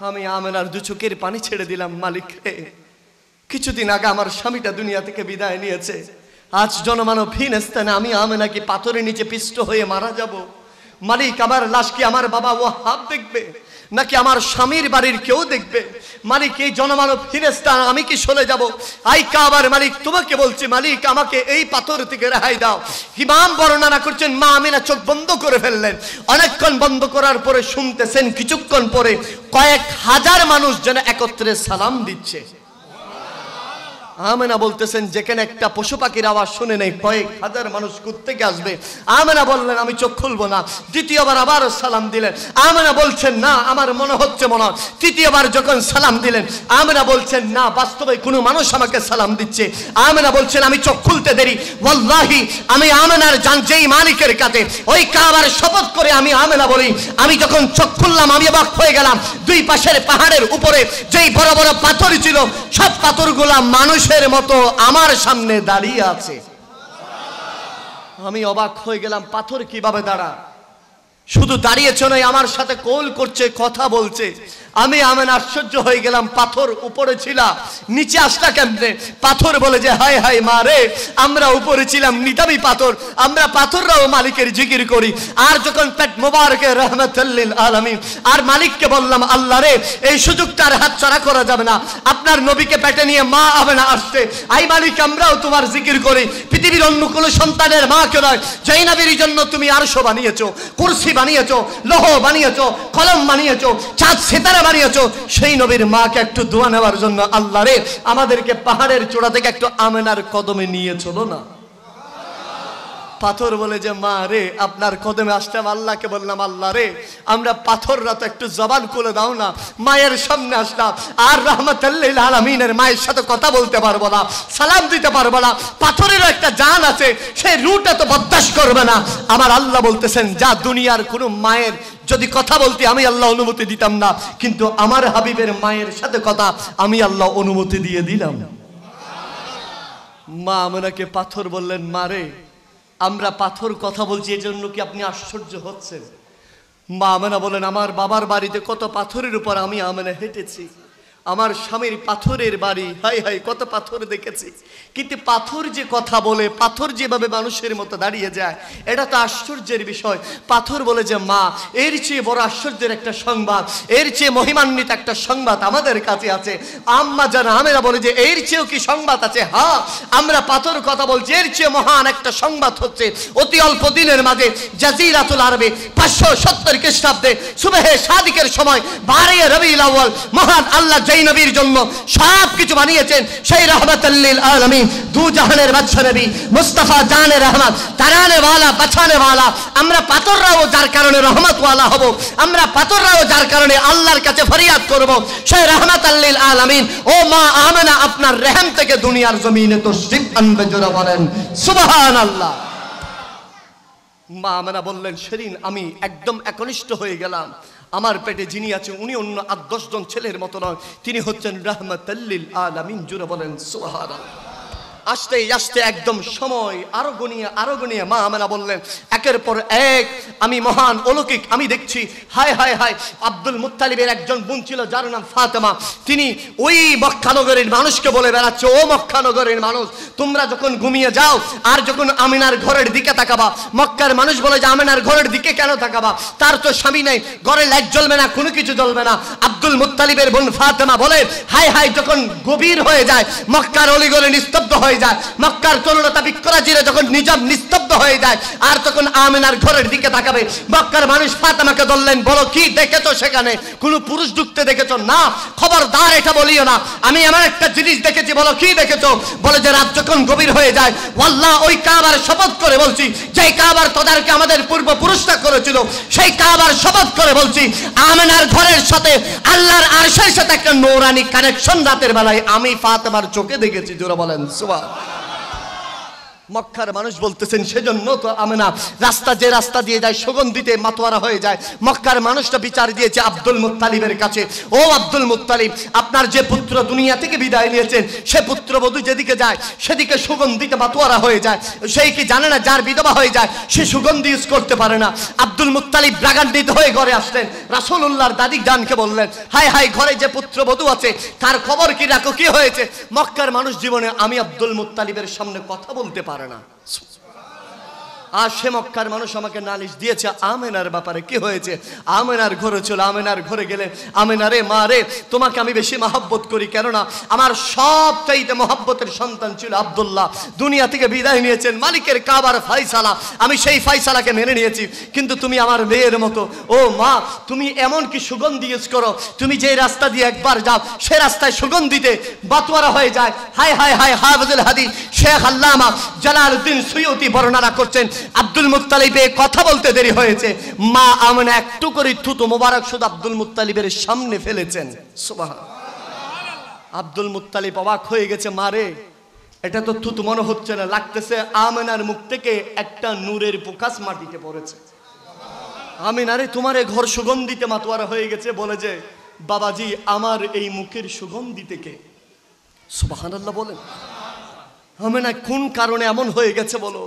আমি আমেনার দু চোখের পানি ছেড়ে দিলাম, মালিক রে, কিছুদিন আগে আমার স্বামীটা দুনিয়া থেকে বিদায় নিয়েছে, আজ জনমানবহীন স্থানে আমি আমেনাকে পাথরের নিচে পিষ্ট হয়ে মারা যাব। মালিক, আমার লাশ কি আমার বাবা ওয়াহাব দেখবে নাকি আমার স্বামীর বাড়ির কেউ দেখবে? মালিক, এই জনমানবহীন স্থান আমি কি সরে যাব? আই কাবার মালিক, তোমাকে বলছি মালিক, আমাকে এই পাথর থেকে রেহাই দাও। ইমাম বর্ণনা করছেন, মা আমিনা চোখ বন্ধ করে ফেললেন। অনেকক্ষণ বন্ধ করার পরে শুনতেছেন, কিছুক্ষণ পরে কয়েক হাজার মানুষ যেন একত্রে সালাম দিচ্ছে। আমেনা বলতেছেন, যেখানে একটা পশু পাখির আওয়াজ শুনে নেই, কয়েক হাজার মানুষ কোত্থেকে আসবে? আমেনা বললেন, আমি চোখ খুলবো না। দ্বিতীয়বার আবার সালাম দিলেন। আমেনা বলছেন, না, আমার মনে হচ্ছে মনে হয়। তৃতীয়বার যখন সালাম দিলেন, আমেনা বলছেন, না, বাস্তবে কোনো মানুষ আমাকে সালাম দিচ্ছে। আমেনা বলছেন, আমি চোখ খুলতে দেরি, ওয়াল্লাহি আমি আমেনার জান যেই মালিকের কাছে, ওই কাবার শপথ করে আমি আমেনা বলি, আমি যখন চোখ খুললাম আমি অবাক হয়ে গেলাম। দুই পাশের পাহাড়ের উপরে যেই বড় বড় পাথর ছিল, সব পাথরগুলা মানুষ মতো আমার সামনে দাঁড়িয়ে আছে। আমি অবাক হয়ে গেলাম, পাথর কিভাবে দাঁড়া? শুধু দাঁড়িয়েছে নয়, আমার সাথে কোল করছে, কথা বলছে। আমি আশ্চর্য হয়ে গেলাম, পাথর উপরে ছিল, নিচে আসলা কেমনে? পাথর বলে যে, হায় হায় মা রে, আমরা উপরে ছিলাম নিতাবি পাথর, আমরা পাথররাও মালিকের জিকির করি। আর যখন পেট মোবারকে রহমাতুল লিল আলামিন, আর মালিককে বললাম, আল্লাহ রে, এই সুযোগটা আর হাতছাড়া করা যাবে না। আপনার নবীকে পেটে নিয়ে মা আমেনা আসছে, আই মালিক, আমরাও তোমার জিকির করি। পৃথিবীর অন্য কোনো সন্তানের মাকে নয়, যেই নবীর জন্য তুমি আরশ বানিয়েছো, কুরসি বানিয়েছো, লৌহ বানিয়েছো, কলম বানিয়েছো, চাঁদ সিতারা বানিয়েছো, সেই নবীর মাকে একটু দোয়া নেওয়ার জন্য আল্লাহ রে, আমাদেরকে পাহাড়ের চূড়া থেকে একটু আমেনার কদমে নিয়ে চলো না। পাথর বলে যে, মা রে, আপনার কদমে আসলাম। আল্লাহকে বললাম, আল্লাহ রে, আমরা পাথররা তো একটু জবান খুলে দাও না। মায়ের সামনে আসলাম, আর রহমাতুল লিল আলামিনের মায়ের সাথে কথা বলতে পারবো না, সালাম দিতে পারবো না। পাথরেরও একটা জান আছে, সেই রুটা তো বরদাস্ত করবে না। আমার আল্লাহ বলতেছেন, যা, দুনিয়ার কোনো মায়ের যদি কথা বলতে আমি আল্লাহ অনুমতি দিতাম না, কিন্তু আমার হাবিবের মায়ের সাথে কথা আমি আল্লাহ অনুমতি দিয়ে দিলাম। মা আমেনাকে পাথর বললেন, মা রে, আমরা পাথর কথা বলছি, এজন্য কি আপনি আশ্চর্য হচ্ছেন? মা আমেনা বলেন, আমার বাবার বাড়িতে কত পাথরের উপর আমি আমেনা হেঁটেছি, আমার স্বামীর পাথরের বাড়ি, হাই হাই কত পাথর দেখেছি, কিন্তু পাথর যে কথা বলে, পাথর যেভাবে মানুষের মতো দাঁড়িয়ে যায়, এটা তো আশ্চর্যের বিষয়। পাথর বলে যে, মা, এর চেয়ে বড় আশ্চর্যের একটা সংবাদ, এর চেয়ে মহিমান্বিত একটা সংবাদ আমাদের কাছে আছে। আম্মা জান আমেনা বলে যে, এর চেয়েও কি সংবাদ আছে? হ্যাঁ, আমরা পাথর কথা বলছি, এর চেয়ে মহান একটা সংবাদ হচ্ছে, অতি অল্প দিনের মাঝে জাজিরাতুল আরবে 570 খ্রিস্টাব্দে সুবহে সাদিকের সময় 12 রবিউল আউয়াল মহান আল্লাহ যেই নবীর জন্য সব কিছু বানিয়েছেন, সেই রহমাতুল লিল আলামিন, দু জাহানের বাদশা নবী মুস্তাফা জানে রহমত, তারানে ওয়ালা, বাঁচানে ওয়ালা, আমরা পাথররাও যার কারণে রহমত ওয়ালা হব, আমরা পাথররাও যার কারণে আল্লাহর কাছে ফরিয়াদ করব, সেই রহমাতুল লিল আলামিন ও মা আমেনা আপনার রহম থেকে দুনিয়ার জমিনে তশরিফ আনবে। জোরে বলেন সুবহানাল্লাহ। মা আমেনা বললেন, সেদিন আমি একদম একনিষ্ঠ হয়ে গেলাম। আমার পেটে যিনি আছে উনি অন্য 8-10 জন ছেলের মতো নয়, তিনি হচ্ছেন রাহমাতুল লিল আলামিন। জোরে বলেন সুবহানাল্লাহ। আস্তে আস্তে একদম সময় আরো গনিয়ে মা আমেনা বললেন, একের পর এক আমি মহান অলৌকিক আমি দেখছি। হায় হায় হায়, আব্দুল মুত্তালিবের একজন বোন ছিল যার নাম ফাতেমা, তিনি ওই মক্কা নগরের মানুষকে বলে বেড়াচ্ছে, ও মক্কা নগরের মানুষ, তোমরা যখন ঘুমিয়ে যাও আর যখন আমিনার ঘরের দিকে তাকাবা, মক্কার মানুষ বলে যে, আমিনার ঘরের দিকে কেন তাকাবা? তার তো স্বামী নেই, ঘরে লাইট জ্বলবে না, কোনো কিছু জ্বলবে না। আব্দুল মুত্তালিবের বোন ফাতেমা বলে, হায় হায়, যখন গভীর হয়ে যায়, মক্কার অলিগলি নিস্তব্ধ হয়ে যায়, মক্কার তরুণতা বিক্রাজিরা যখন নিজাম নিস্তব্ধ হয়ে যায়, আর তখন আমিনার ঘরের দিকে তাকাবে, মক্কার মানুষ ফাতেমাকে বললেন, বলো কি দেখেছো সেখানে? কোন পুরুষ ঢুকতে দেখেছো? না। খবরদার এটা বলিও না, আমি এমন একটা জিনিস দেখেছি। বলো কি দেখেছো? বলে যে, রাত যখন গভীর হয়ে যায়, আল্লাহ ওই কাবার শপথ করে বলছি, যেই কাবার তোদেরকে আমাদের পূর্বপুরুষরা করেছিল, সেই কাবার শপথ করে বলছি, আমিনার ঘরের সাথে আল্লাহর আরশের সাথে একটা নূরানি কানেকশন রাতের বেলায় আমি ফাতেমার চোখে দেখেছি। জোরে বলেন সুবহানাল্লাহ। মক্কার মানুষ বলতেছেন, সেজন্য তো আমেনা রাস্তা যে রাস্তা দিয়ে যায় সুগন্ধিতে মাতোয়ারা হয়ে যায়। মক্কার মানুষটা বিচার দিয়েছে আব্দুল মুত্তালিবের কাছে, ও আব্দুল মুত্তালিব, আপনার যে পুত্র দুনিয়া থেকে বিদায় নিয়েছেন সে পুত্রবধূ যেদিকে যায় সেদিকে সুগন্ধিতে মাতোয়ারা হয়ে যায়। সেই কি জানে না যার বিধবা হয়ে যায় সে সুগন্ধি ইউজ করতে পারে না? আব্দুল মুত্তালিব রাগান্বিত হয়ে ঘরে আসলেন, রাসূলুল্লাহর দাদি জানকে বললেন, হায় হায়, ঘরে যে পুত্রবধূ আছে তার খবর কি রাখো, কি হয়েছে? মক্কার মানুষ জীবনে আমি আব্দুল মুত্তালিবের সামনে কথা বলতে পারে না। আর সে মক্কার মানুষ আমাকে নালিশ দিয়েছে আমেনার ব্যাপারে। কি হয়েছে? আমেনার ঘরে চলে। আমেনার ঘরে গেলে, আমেনা রে, মা রে, তোমাকে আমি বেশি মহব্বত করি, কেননা আমার সবচাইতে মহব্বতের সন্তান ছিল আব্দুল্লাহ, দুনিয়া থেকে বিদায় নিয়েছেন। মালিকের কাবার ফায়সালা, আমি সেই ফায়সালাকে মেনে নিয়েছি, কিন্তু তুমি আমার মেয়ের মতো। ও মা, তুমি এমন কি সুগন্ধি ইউজ করো, তুমি যে রাস্তা দিয়ে একবার যাও সে রাস্তায় সুগন্ধিতে বাতোয়ারা হয়ে যায়। হায় হায় হায়, হাফিজুল হাদিস শেখ আল্লামা জালালউদ্দিন সুয়ুতি বর্ণনা করছেন, আব্দুল মুত্তালিবের কথা বলতে দেরি হয়েছে, মা আমেনা একটু করে থুতু মোবারক শুধু আব্দুল মুত্তালিবের সামনে ফেলেছেন। সুবহানাল্লাহ। আব্দুল মুত্তালিব অবাক হয়ে গেছে, মারে এটা তো থুতু মনে হচ্ছে না, লাগতেছে আমেনার মুখ থেকে একটা নূরের প্রকাশ মাটিতে পড়েছে। আমেনা রে, তোমার ঘর সুগন্ধিতে মাতোয়ারা হয়ে গেছে। বলে যে, বাবাজি আমার এই মুখের সুগন্ধি থেকে। সুবহানাল্লাহ বলেন। আমেনা কোন কারণে এমন হয়ে গেছে বলো?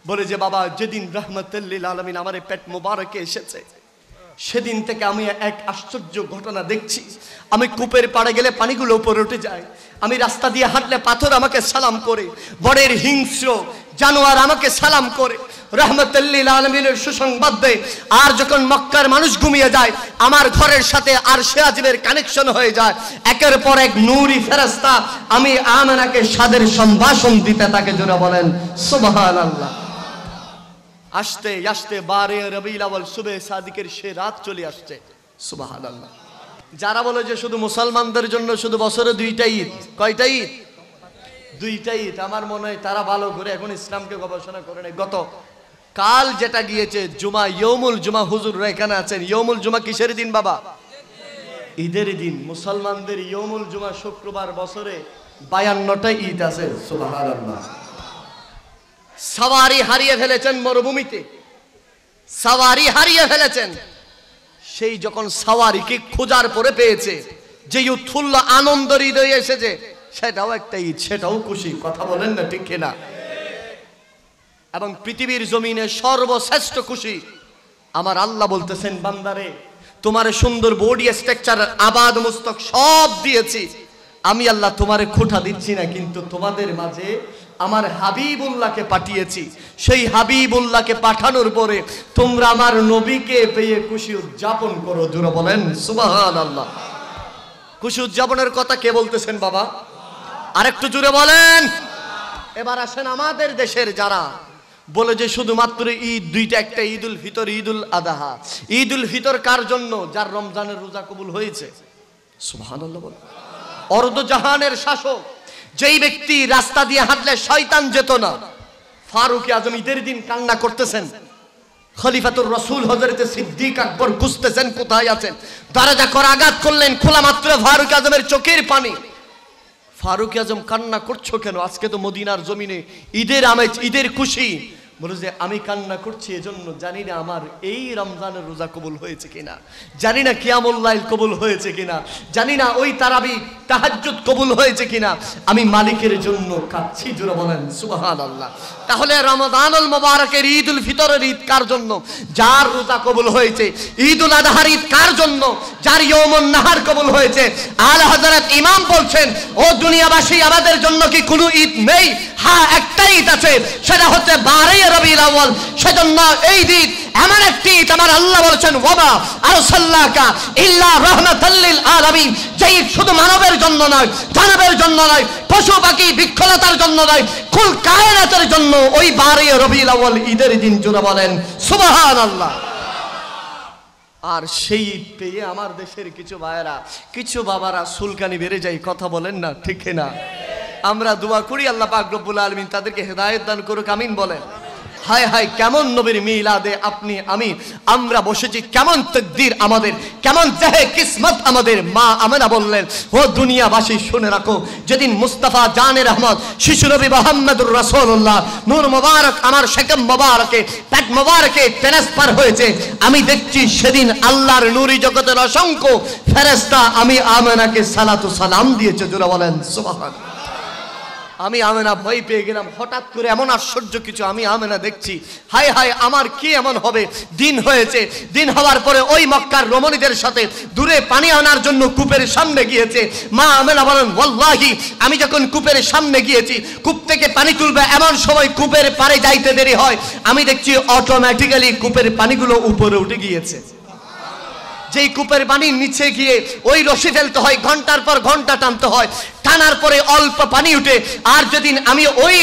বলে যে, বাবা যেদিন রাহমাতুল লিল আলামিন আমার পেট মোবারকে এসেছে সেদিন থেকে আমি এক আশ্চর্য ঘটনা দেখছি। আমি কূপের পাড়ে গেলে পানিগুলো উপরে উঠে যায়, আমি রাস্তা দিয়ে হাঁটলে পাথর আমাকে সালাম করে, বড়ের হিংস্র জানোয়ার আমাকে সালাম করে, রাহমাতুল লিল আলামিনের সুসংবাদ দেয়। আর যখন মক্কার মানুষ ঘুমিয়ে যায় আমার ঘরের সাথে আরশে আজিমের কানেকশন হয়ে যায়। একের পর এক নূরি ফেরেশতা আমি আমেনাকে সাদের সম্ভাষণ দিতে থাকে। জোরে বলেন সুবহানাল্লাহ। আসতে আসতে 12 রবিউল আউয়াল সুবে সাদিকের সে রাত চলে আসছে। সুবহানাল্লাহ। যারা বলে যে শুধু মুসলমানদের জন্য শুধু বছরে 2টা ঈদ, কয়টা ঈদ? 2টা ঈদ। আমার মনে হয় তারা ভালো করে এখন ইসলামকে গবেষণা করে নেই। গত কাল যেটা গিয়েছে জুমা, ইয়ৌমুল জুমা, হুজুররা এখানে আছেন। ইয়ৌমুল জুমা কিসের দিন বাবা? ঈদের দিন। মুসলমানদের ইয়ৌমুল জুমা শুক্রবার, বছরে 52টা ঈদ আছে। সুবহানাল্লাহ। সওয়ারি হারিয়ে ফেলেছেন মরুভূমিতে, সওয়ারি হারিয়ে ফেলেছেন। সেই যখন সওয়ারিকে খোঁজার পরে পেয়েছে, যে উৎফুল্ল আনন্দ হৃদয়ে এসেছে, সেটাও একটা ঈদ, সেটাও খুশি। কথা বলেন না ঠিক কিনা? এবং পৃথিবীর জমিনে সর্বশ্রেষ্ঠ খুশি আমার আল্লাহ বলতেছেন, বান্দারে তোমার সুন্দর বডি স্ট্রাকচার আবাদ মুস্তক সব দিয়েছি আমি আল্লাহ, তোমারে খোঁটা দিচ্ছি না, কিন্তু তোমাদের মাঝে আমার হাবিবুল্লাহকে পাঠিয়েছি। সেই হাবিবুল্লাহকে পাঠানোর পরে তোমরা আমার নবীকে পেয়ে খুশি উদযাপন করো। জোরে বলেন সুবহানাল্লাহ। খুশি উদযাপনের কথা কে বলতেছেন বাবা? আরেকটু জোরে বলেন। এবার আসেন আমাদের দেশের যারা বলে যে শুধুমাত্র ঈদ 2টা, একটা ঈদুল ফিতর, ঈদুল আদহা। ঈদুল ফিতর কার জন্য? যার রমজানের রোজা কবুল হয়েছে। সুবহানাল্লাহ বল। অর্ধ জাহানের শাসক যেই ব্যক্তি রাস্তা দিয়ে হাঁটলে শয়তান যেত না, ফারুক আজম ঈদের দিন কান্না করতেছেন। খলিফাতুর রাসূল হযরত সিদ্দিক আকবর খুঁজতেছেন কোথায় আছেন। দরজা করে আঘাত করলেন, খোলা মাত্র ফারুক আজমের চোখের পানি। ফারুক আজম কান্না করছো কেন? আজকে তো মদিনার জমিনে ঈদের আমেজ, ঈদের খুশি। বলে যে আমি কান্না করছি এজন্য জানি না আমার এই রমজানের রোজা কবুল হয়েছে কিনা, জানি না কিয়ামুল লাইল কবুল হয়েছে কিনা, জানি না ওই তারাবি তাহাজ্জুদ কবুল হয়েছে কিনা, আমি মালিকের জন্য কাঁদছি। জোরে বলেন সুবহানাল্লাহ। তাহলে রমাদানুল মুবারকের ঈদুল ফিতরের ঈদ কার জন্য? যার রোজা কবুল হয়েছে। ঈদুল আদহার ঈদ কার জন্য? যার ইয়াউমুন নাহার কবুল হয়েছে। আলা হযরত ইমাম বলছেন, ও দুনিয়াবাসী আমাদের জন্য কি কোনো ঈদ নেই? হ্যাঁ, একটা ঈদ আছে, সেটা হচ্ছে 12 রবিউল আউয়াল। সেজন্য এই ঈদ এমন একটি ঈদ আমার আল্লাহ বলেছেন, ওয়ামা আরসালনাকা ইল্লা রাহমাতাল লিল আলামিন। যে ঈদ শুধু মানবের জন্য নয়, দানবের জন্য নয়, পশু পাখি বৃক্ষলতার জন্য নয়, কুল কায়নাতের জন্য ওই 12 রবিউল আউয়াল ঈদের দিন। জোরে বলেন সুবহানাল্লাহ। আর সেই ঈদ পেয়ে আমার দেশের কিছু ভাইয়েরা, কিছু বাবারা সুলকানি বেড়ে যায়। কথা বলেন না ঠিক না? আমরা দোয়া করি আল্লাহ পাক রব্বুল আলামিন তাদেরকে হেদায়েত দান করুক, আমিন বলেন। হায় হায় কেমন নবীর মিলাদে আপনি আমি আমরা বসেছি, কেমন তাকদীর আমাদের, কেমন জাহে কিসমত আমাদের। মা আমেনা বললেন, ও দুনিয়াবাসী শুনে রাখো, যেদিন মুস্তাফা জানের রহমত শিশু নবী মুহাম্মদুর রাসূলুল্লাহ নূর মোবারক আমার শেকম মোবারকে পেট মোবারকে ট্রান্সফার হয়েছে, আমি দেখছি সেদিন আল্লাহর নূরি জগতের অসংখ্য ফেরেশতা আমি আমেনাকে সালাতু সালাম দিয়েছে। জোরে বলেন সুবহানাল্লাহ। আমি আমেনা ভয় পেয়ে গেলাম, হঠাৎ করে এমন আশ্চর্য কিছু আমি আমেনা দেখছি। হায় হায় আমার কি এমন হবে? দিন হয়েছে, দিন হওয়ার পরে ওই মক্কার রমণীদের সাথে দূরে পানি আনার জন্য কূপের সামনে গিয়েছে। মা আমেনা বলেন, ওয়াল্লাহি আমি যখন কূপের সামনে গিয়েছি, কূপ থেকে পানি তুলবে এমন সময় কূপের পাড়ে যাইতে দেরি হয়, আমি দেখছি অটোমেটিক্যালি কূপের পানিগুলো উপরে উঠে গিয়েছে। যেই কূপের পানির নিচে গিয়ে ওই রশি ফেলতে হয়, ঘন্টার পর ঘন্টা টানতে হয়, টানার পরে অল্প পানি উঠে। আর যেদিন আমি ওই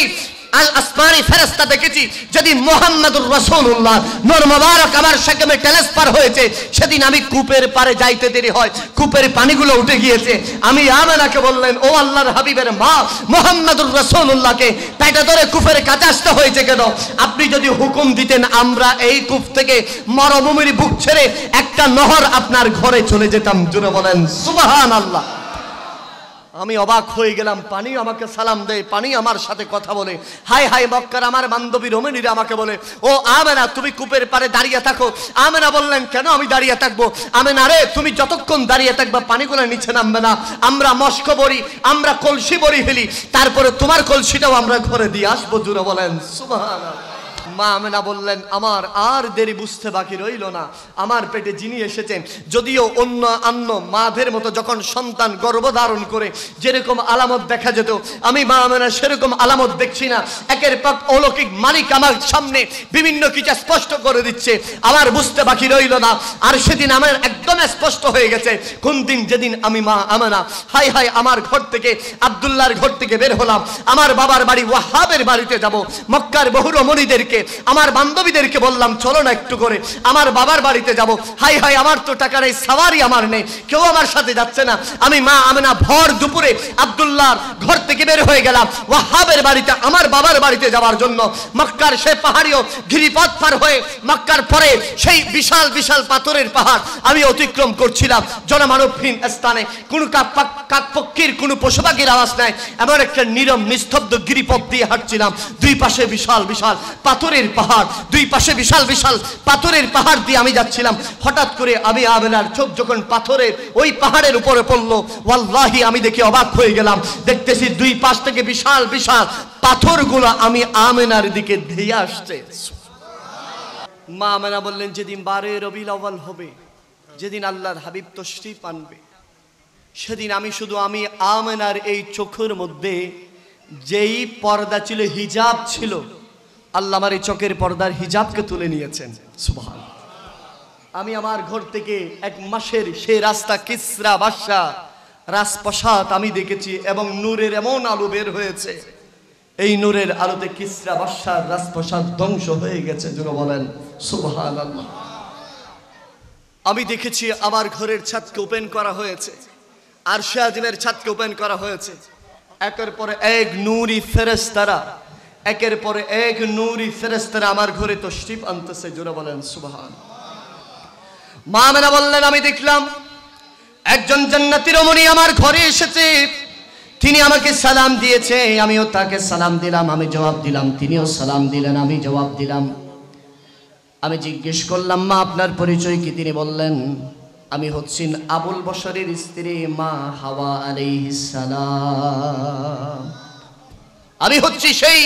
আসমানি ফেরেশতা দেখেছি, যেদিন মুহাম্মদুর রাসূলুল্লাহ নূর মোবারক আমার শেকমে ট্রান্সফার হয়েছে, সেদিন আমি কূপের পারে যাইতে দেরি হয়, কূপের পানিগুলো উঠে গিয়েছে। আমি আমেনাকে বললেন, ও আল্লাহর হাবিবের মা, মুহাম্মদুর রাসূলুল্লাহকে পেটে ধরে কূপের কাছে আসতে হয়েছে কেন? আপনি যদি হুকুম দিতেন, আমরা এই কূপ থেকে মরুভূমির বুক ছেড়ে একটা নহর আপনার ঘরে চলে যেতাম। জোরে বলেন সুবহানাল্লাহ। আমি অবাক হয়ে গেলাম, পানি আমাকে সালাম দেয়, পানি আমার সাথে কথা বলে। হাই হাই মক্কার আমার বান্ধবী রমণীরা আমাকে বলে, ও আমেনা তুমি কূপের পারে দাঁড়িয়ে থাকো। আমেনা বললেন, কেন আমি দাঁড়িয়ে থাকবো? আমেনা রে, তুমি যতক্ষণ দাঁড়িয়ে থাকবা পানিগুলো নিচে নামবে না। আমরা মস্ক বড়ি, আমরা কলসি বড়ি ফেলি, তারপরে তোমার কলসিটাও আমরা ঘরে দিয়ে আসবো। জোরে বলেন সুবহানাল্লাহ। মা আমেনা বললেন, আমার আর দেরি বুঝতে বাকি রইল না। আমার পেটে যিনি এসেছেন, যদিও অন্য মাদের মতো যখন সন্তান গর্ভধারণ করে যেরকম আলামত দেখা যেত, আমি মা আমেনা সেরকম আলামত দেখছি না। একের পর অলৌকিক মালিক আমার সামনে বিভিন্ন কিছু স্পষ্ট করে দিচ্ছে, আমার বুঝতে বাকি রইল না। আর সেদিন আমার একদম স্পষ্ট হয়ে গেছে। কোন দিন? যেদিন আমি মা আমেনা হাই হাই আমার ঘর থেকে, আব্দুল্লাহর ঘর থেকে বের হলাম, আমার বাবার বাড়ি ওয়াহাবের বাড়িতে যাব। মক্কার বহু রমণীদেরকে, আমার বান্ধবীদেরকে বললাম, চলো না একটু করে আমার বাবার বাড়িতে যাব। হাই হাই আমার তো টাকা নেই, সাওয়ারি আমার নেই, কেউ আমার সাথে যাচ্ছে না। আমি মা আমেনা ভর দুপুরে আব্দুল্লাহর ঘর থেকে বের হয়ে গেলাম ওয়াহাবের বাড়িতে, আমার বাবার বাড়িতে যাওয়ার জন্য। মক্কার সেই পাহাড়ীয় গিরিপথ পার হয়ে মক্কার পরে সেই বিশাল বিশাল পাথরের পাহাড় আমি অতিক্রম করছিলাম। জনমানবহীন স্থানে কোনো কাকপক্ষীর কোনো পশু পাখির আওয়াজ নাই, এমন একটা নীরব নিস্তব্ধ গিরিপথ দিয়ে হাঁটছিলাম। দুই পাশে বিশাল বিশাল পাথরের পাহাড়, দুই পাশে বিশাল বিশাল পাথরের পাহাড় দিয়ে আমি যাচ্ছিলাম। হঠাৎ করে আমি আমেনার চোখ যখন পাথরের ওই পাহাড়ের উপরে পড়লো, ওয়াল্লাহি আমি দেখে অবাক হয়ে গেলাম। দেখতেছি দুই পাশ থেকে বিশাল বিশাল পাথরগুলো আমি আমেনার দিকে ধেয়ে আসছে। মা আমেনা বললেন, যেদিন 12 রবিউল আউয়াল হবে, যেদিন আল্লাহর হাবিব তশরিফ আনবে, সেদিন আমি শুধু আমি আমেনার এই চোখের মধ্যে যেই পর্দা ছিল, হিজাব ছিল, আল্লাহ আমার এই চোখের পর্দার হিজাবকে তুলে নিয়েছেন। সুবহানাল্লাহ। আমি আমার ঘর থেকে 1 মাসের সেই রাস্তা, কিসরা বাদশা রাজপ্রাসাদ আমি দেখেছি, এবং নূরের এমন আলো বের হয়েছে, এই নূরের আলোতে কিসরা বাদশার রাজপ্রাসাদ ধ্বংস হয়ে গেছে। জোরে বলেন সুবহানাল্লাহ। আমি দেখেছি আমার ঘরের ছাদকে ওপেন করা হয়েছে, আরশে আজিমের ছাদকে ওপেন করা হয়েছে। একের পর এক নূরি ফেরেশতারা, একের পরে এক নূরি ফেরেশতারা আমার ঘরে তশরিফ আনতেছে। জোরে বলেন সুবহানাল্লাহ। মা আমেনা বললেন, আমি দেখলাম একজন জান্নাতি রমণী আমার ঘরে এসেছে, তিনি আমাকে সালাম দিয়েছে, আমিও তাকে সালাম দিলাম, আমি জবাব দিলাম, তিনিও সালাম দিলেন, আমি জবাব দিলাম। আমি জিজ্ঞেস করলাম, মা আপনার পরিচয় কি? তিনি বললেন, আমি হচ্ছি আবুল বশরের স্ত্রী মা হাওয়া আলাইহিস সালাম। আমি হচ্ছি সেই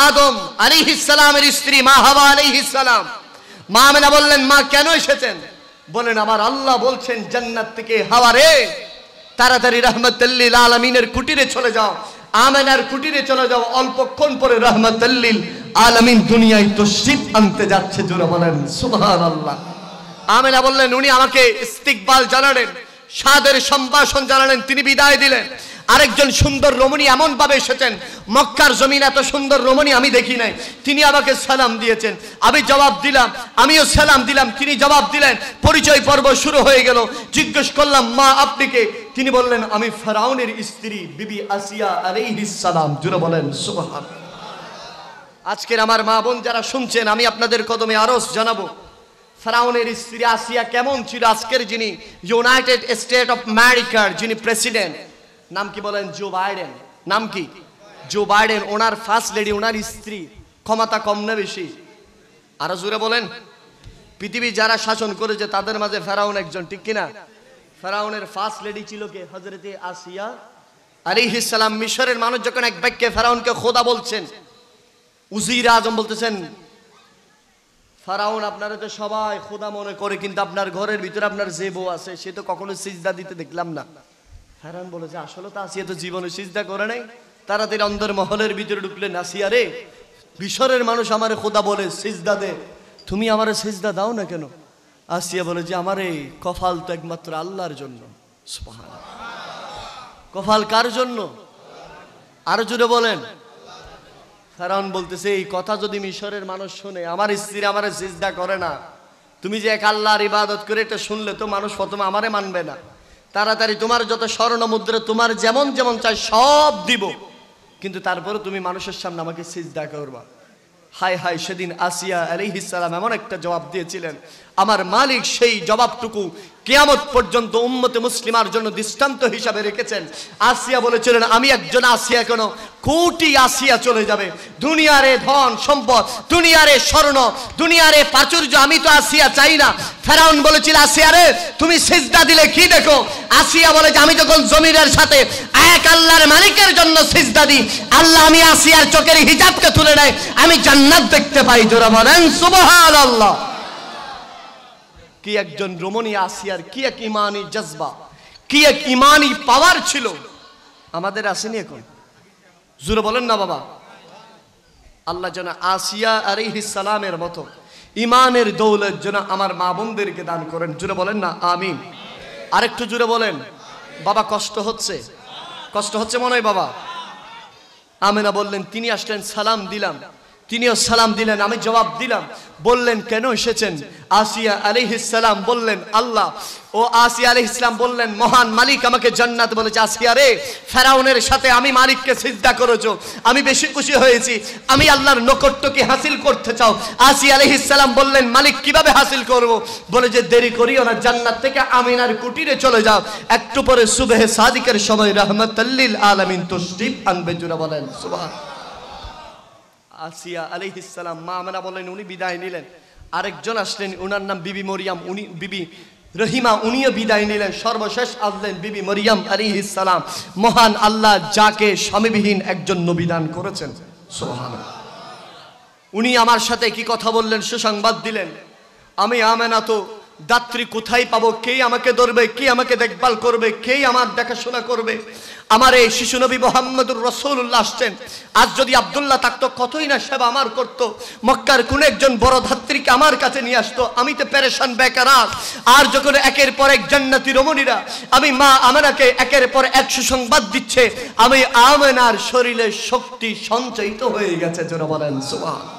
আদম আলাইহিস সালামের স্ত্রী মা হাওয়া আলাইহিস সালাম। মা আমেনা বললেন, মা কেন এসেছেন? বলেন, আমার আল্লাহ বলছেন জান্নাত থেকে, হাওয়া রে তাড়াতাড়ি রাহমাতুল লিল আলামিনের কুটিরে চলে যাও, আমেনার কুটিরে চলে যাও, অল্পক্ষণ পরে রাহমাতুল লিল আলামিন দুনিয়ায় তশরিফ আনতে যাচ্ছে। জোরে বলেন সুবহানাল্লাহ। আমেনা বললেন, উনি আমাকে ইস্তিকবাল জানালেন, সাদের সম্ভাষণ জানালেন, তিনি বিদায় দিলেন। আরেকজন সুন্দর রমণী এমন ভাবে এসেছেন, মক্কার জমিন এত সুন্দর রমণী আমি দেখি নাই, তিনি আমাকে সালাম দিয়েছেন, আমি জবাব দিলাম, আমিও সালাম দিলাম, তিনি জবাব দিলেন। পরিচয় পর্ব শুরু হয়ে গেল। জিজ্ঞেস করলাম, মা আপনি কে? তিনি বললেন, আমি ফেরাউনের স্ত্রী বিবি আসিয়া আলাইহিস সালাম। জোরে বলেন সুবহানাল্লাহ। আজকের আমার মা বোন যারা শুনছেন, আমি আপনাদের কদমে আরজ জানাবো, ফেরাউনের স্ত্রী আসিয়া কেমন ছিল। আজকের যিনি ইউনাইটেড স্টেট অফ আমেরিকার যিনি প্রেসিডেন্ট, নাম কি বলেন? Joe Biden. নাম কি? Joe Biden. ওনার ফার্স্ট লেডি, ওনার স্ত্রী ক্ষমতা কম না বেশি? আরো জোরে বলেন। পৃথিবী যারা শাসন করেছে তাদের মাঝে ফেরাউন একজন, ঠিক কিনা? ফেরাউনের ফার্স্ট লেডি ছিল কে? হযরতে আসিয়া আলাইহিস সালাম। মিশরের মানুষ যখন এক বাক্যে ফেরাউনকে খোদা বলছেন, উজির আজম বলতেছেন, ফেরাউন আপনারা তো সবাই খোদা মনে করে, কিন্তু আপনার ঘরের ভিতরে আপনার যে বউ আছে সে তো কখনো সিজদা দিতে দেখলাম না। ফেরাউন বলেছে আসলে তো আসিয়া তো জীবনে সিজদা করে নাই। তাড়াতাড়ি অন্দর মহলের ভিতরে ঢুকলেন, আসিয়া রে, মিশরের মানুষ আমারে খোদা বলে, সিজদা দে, তুমি আমারে সিজদা দাও না কেন? আসিয়া বলে যে আমার এই কফাল তো একমাত্র আল্লাহর জন্য। সুবহানাল্লাহ। কফাল কার জন্য? আরো জোরে বলেন। ফেরাউন বলতেছে এই কথা যদি মিশরের মানুষ শুনে, আমার স্ত্রী আমারে সিজদা করে না, তুমি যে এক আল্লাহর ইবাদত করে, এটা শুনলে তো মানুষ প্রথমে আমারে মানবে না। তাড়াতাড়ি তোমার যত স্বর্ণ মুদ্রা তোমার যেমন যেমন চাই সব দিব, কিন্তু তারপরে তুমি মানুষের সামনে আমাকে সিজদা করবা। হায় হায়, সেদিন আসিয়া আলাইহিস সালাম এমন একটা জবাব দিয়েছিলেন, আমার মালিক সেই জবাবটুকু কিয়ামত পর্যন্ত উম্মতে মুসলিমার জন্য দৃষ্টান্ত হিসাবে রেখেছেন। আসিয়া বলেছিলেন আমি একজন আসিয়া কেন, কোটি আসিয়া চলে যাবে। দুনিয়ারে ধন সম্পদ, দুনিয়ারে স্বর্ণ, দুনিয়ারে প্রাচুর্য, আমি তো আসিয়া চাই না। ফেরাউন বলেছিল আসিয়া রে, তুমি সিজদা দিলে কি দেখো? আসিয়া বলে যে আমি যখন জমিনের সাথে এক আল্লাহর মালিকের জন্য সিজদা দিই, আল্লাহ আমি আসিয়ার চোখের হিজাবকে তুলে নেয়, আমি জান্নাত দেখতে পাই। জোরে বলেন সুবহানাল্লাহ। কি একজন রমণী আসিয়ার, কি এক ইমানি জজবা, কি এক ইমানি পাওয়ার ছিল, আমাদের আসেনি এখন? জোরে বলেন না বাবা। আল্লাহ যেন আসিয়া আলাইহিস সালামের মতো ইমানের দৌলত যেন আমার মা বোনদেরকে দান করেন। জোরে বলেন না আমিন। আরেকটু জোরে বলেন। বাবা কষ্ট হচ্ছে? কষ্ট হচ্ছে মনে হয় বাবা? আমেনা বললেন তিনি আসলেন, সালাম দিলাম, তিনিও সালাম দিলেন, আমি জবাব দিলাম। বললেন কেন এসেছেন? আসিয়া আলাইহিস সালাম বললেন আল্লাহ। ও আসিয়া আলাইহিস সালাম বললেন মহান মালিক আমাকে জান্নাত বলেছে। আসিয়া রে, ফেরাউনের সাথে আমি মালিককে সিজদা করেছো, আমি বেশি খুশি হয়েছি, আমি আল্লাহর নৈকট্যকে হাসিল করতে চাও। আসিয়া আলাইহিস সালাম বললেন মালিক কিভাবে হাসিল করব? বলে যে দেরি করিও না, জান্নাত থেকে আমিনার কুটিরে চলে যাও, একটু পরে সুবহে সাদিকের সময় রাহমাতাল লিল আলামিন তশরিফ আনবে। জোরে বলেন সুবহানাল্লাহ। আসিয়া আলাইহিস সালাম, মা আমেনা বলেন উনি বিদায় নিলেন। আরেকজন আসলেন, ওনার নাম বিবি মরিয়াম, উনি বিবি রহিমা, উনিও বিদায় নিলেন। সর্বশেষ আসলেন বিবি মরিয়াম আলাইহিস সালাম, মহান আল্লাহ যাকে স্বামীবিহীন একজন নবী দান করেছেন। সুবহানাল্লাহ। উনি আমার সাথে কি কথা বললেন, সুসংবাদ দিলেন। আমি আমেনা তো দাত্রী কোথায় পাবো? কে আমাকে ধরবে? কে আমাকে দেখভাল করবে? কে আমার দেখাশোনা করবে? আমার এই শিশু নবী মুহাম্মদুর রাসূলুল্লাহ আসছেন। আজ যদি আব্দুল্লাহ থাকতো কতই না সেবা আমার করতো। মক্কার কোন একজন বড় ধাত্রীকে আমার কাছে নিয়ে আসতো, আমি তো পেরেশান বেকার। আর যখন একের পর এক জান্নাতি রমণীরা আমি মা আমেনাকে একের পর এক সুসংবাদ দিচ্ছে, আমি আমেনার শরীরে শক্তি সঞ্চয়িত হয়ে গেছে। জোরে বলেন সুবহানাল্লাহ।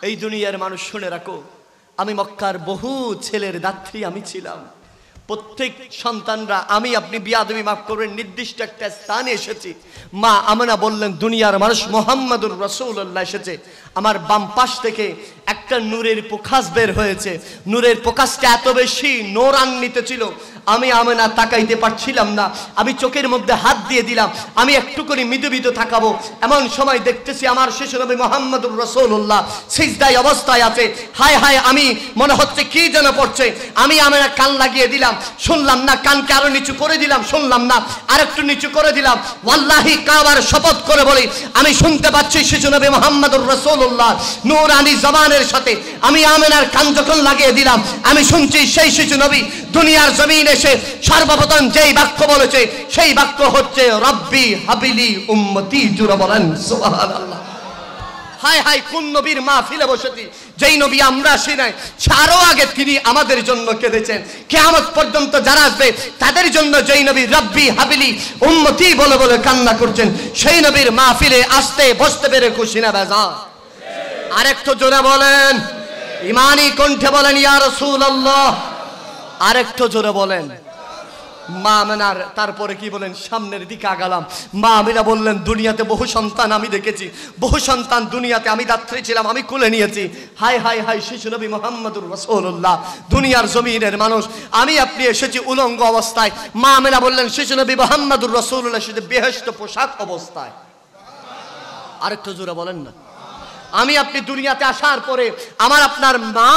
এই দুনিয়ার মানুষ শুনে রাখো, আমি মক্কার বহু ছেলের দাত্রী আমি ছিলাম। প্রত্যেক সন্তানরা, আমি আপনি বিয়াদবি মাফ করবেন, নির্দিষ্ট একটা স্থানে এসেছি। মা আমেনা বললেন দুনিয়ার মানুষ মুহাম্মদুর রাসূলুল্লাহ এসেছে। আমার বাম পাশ থেকে একটা নূরের প্রকাশ বের হয়েছে। নূরের প্রকাশটা এত বেশি নূরান্বিত ছিল, আমি আমেনা তাকাইতে পারছিলাম না। আমি চোখের মধ্যে হাত দিয়ে দিলাম, আমি একটু করে মৃদু মৃদু তাকাবো। এমন সময় দেখতেছি আমার শিশু নবী মুহাম্মদুর রাসূলুল্লাহ সিজদায় অবস্থায় আছে। হায় হায়, আমি মনে হচ্ছে কি যেন পড়ছে। আমি আমেনা কান লাগিয়ে দিলাম, শুনলাম না। কানকে আরো নিচু করে দিলাম, শুনলাম না। আরেকটু নিচু করে দিলাম। ওয়াল্লাহি কাবার শপথ করে বলি, আমি শুনতে পাচ্ছি শিশু নবী মুহাম্মদুর রাসূলুল্লাহ নূরানি জবানের সাথে আমি আমেনার কান যখন লাগিয়ে দিলাম, আমি শুনছি সেই শিশু নবী দুনিয়ার জমিন এসে সর্বপ্রথম যেই বাক্য বলেছে সেই বাক্য হচ্ছে রব্বি হাবিলি উম্মতি। জোরে বলেন সুবহানাল্লাহ। হায় হায়, কোন নবীর মাহফিলে বসেছি যেই নবী আমরা আসি নাই, আরো আগে তিনি আমাদের জন্য কেঁদেছেন। কিয়ামত পর্যন্ত যারা আসবে তাদের জন্য যেই নবী রব্বি হাবিলি উম্মতি বলে বলে কান্না করছেন, সেই নবীর মাহফিলে আসতে বসতে পেরে খুশি না বেজার? আরেকটু জোরে বলেন, ইমানি কণ্ঠে বলেন ইয়া রাসূলুল্লাহ। আরেকটু জোরে বলেন। মা আমেনার তারপরে কি বলেন, সামনের দিকে আগালাম। মা আমেনা বললেন, দুনিয়াতে বহু সন্তান আমি দেখেছি, বহু সন্তান দুনিয়াতে আমি দাত্রী ছিলাম, আমি কুলে নিয়েছি। হাই হাই হাই, শিশু নবী মুহাম্মদুর রাসূলুল্লাহ, দুনিয়ার জমিনের মানুষ, আমি আপনি এসেছি উলঙ্গ অবস্থায়। মা আমেনা বললেন, শিশু নবী মুহাম্মদুর রাসূলুল্লাহ এসেছে বেহেশত পোশাক অবস্থায়। আরেকটু জোরে বলেন না। আমি আপনি দুনিয়াতে আসার পরে আমার আপনার মা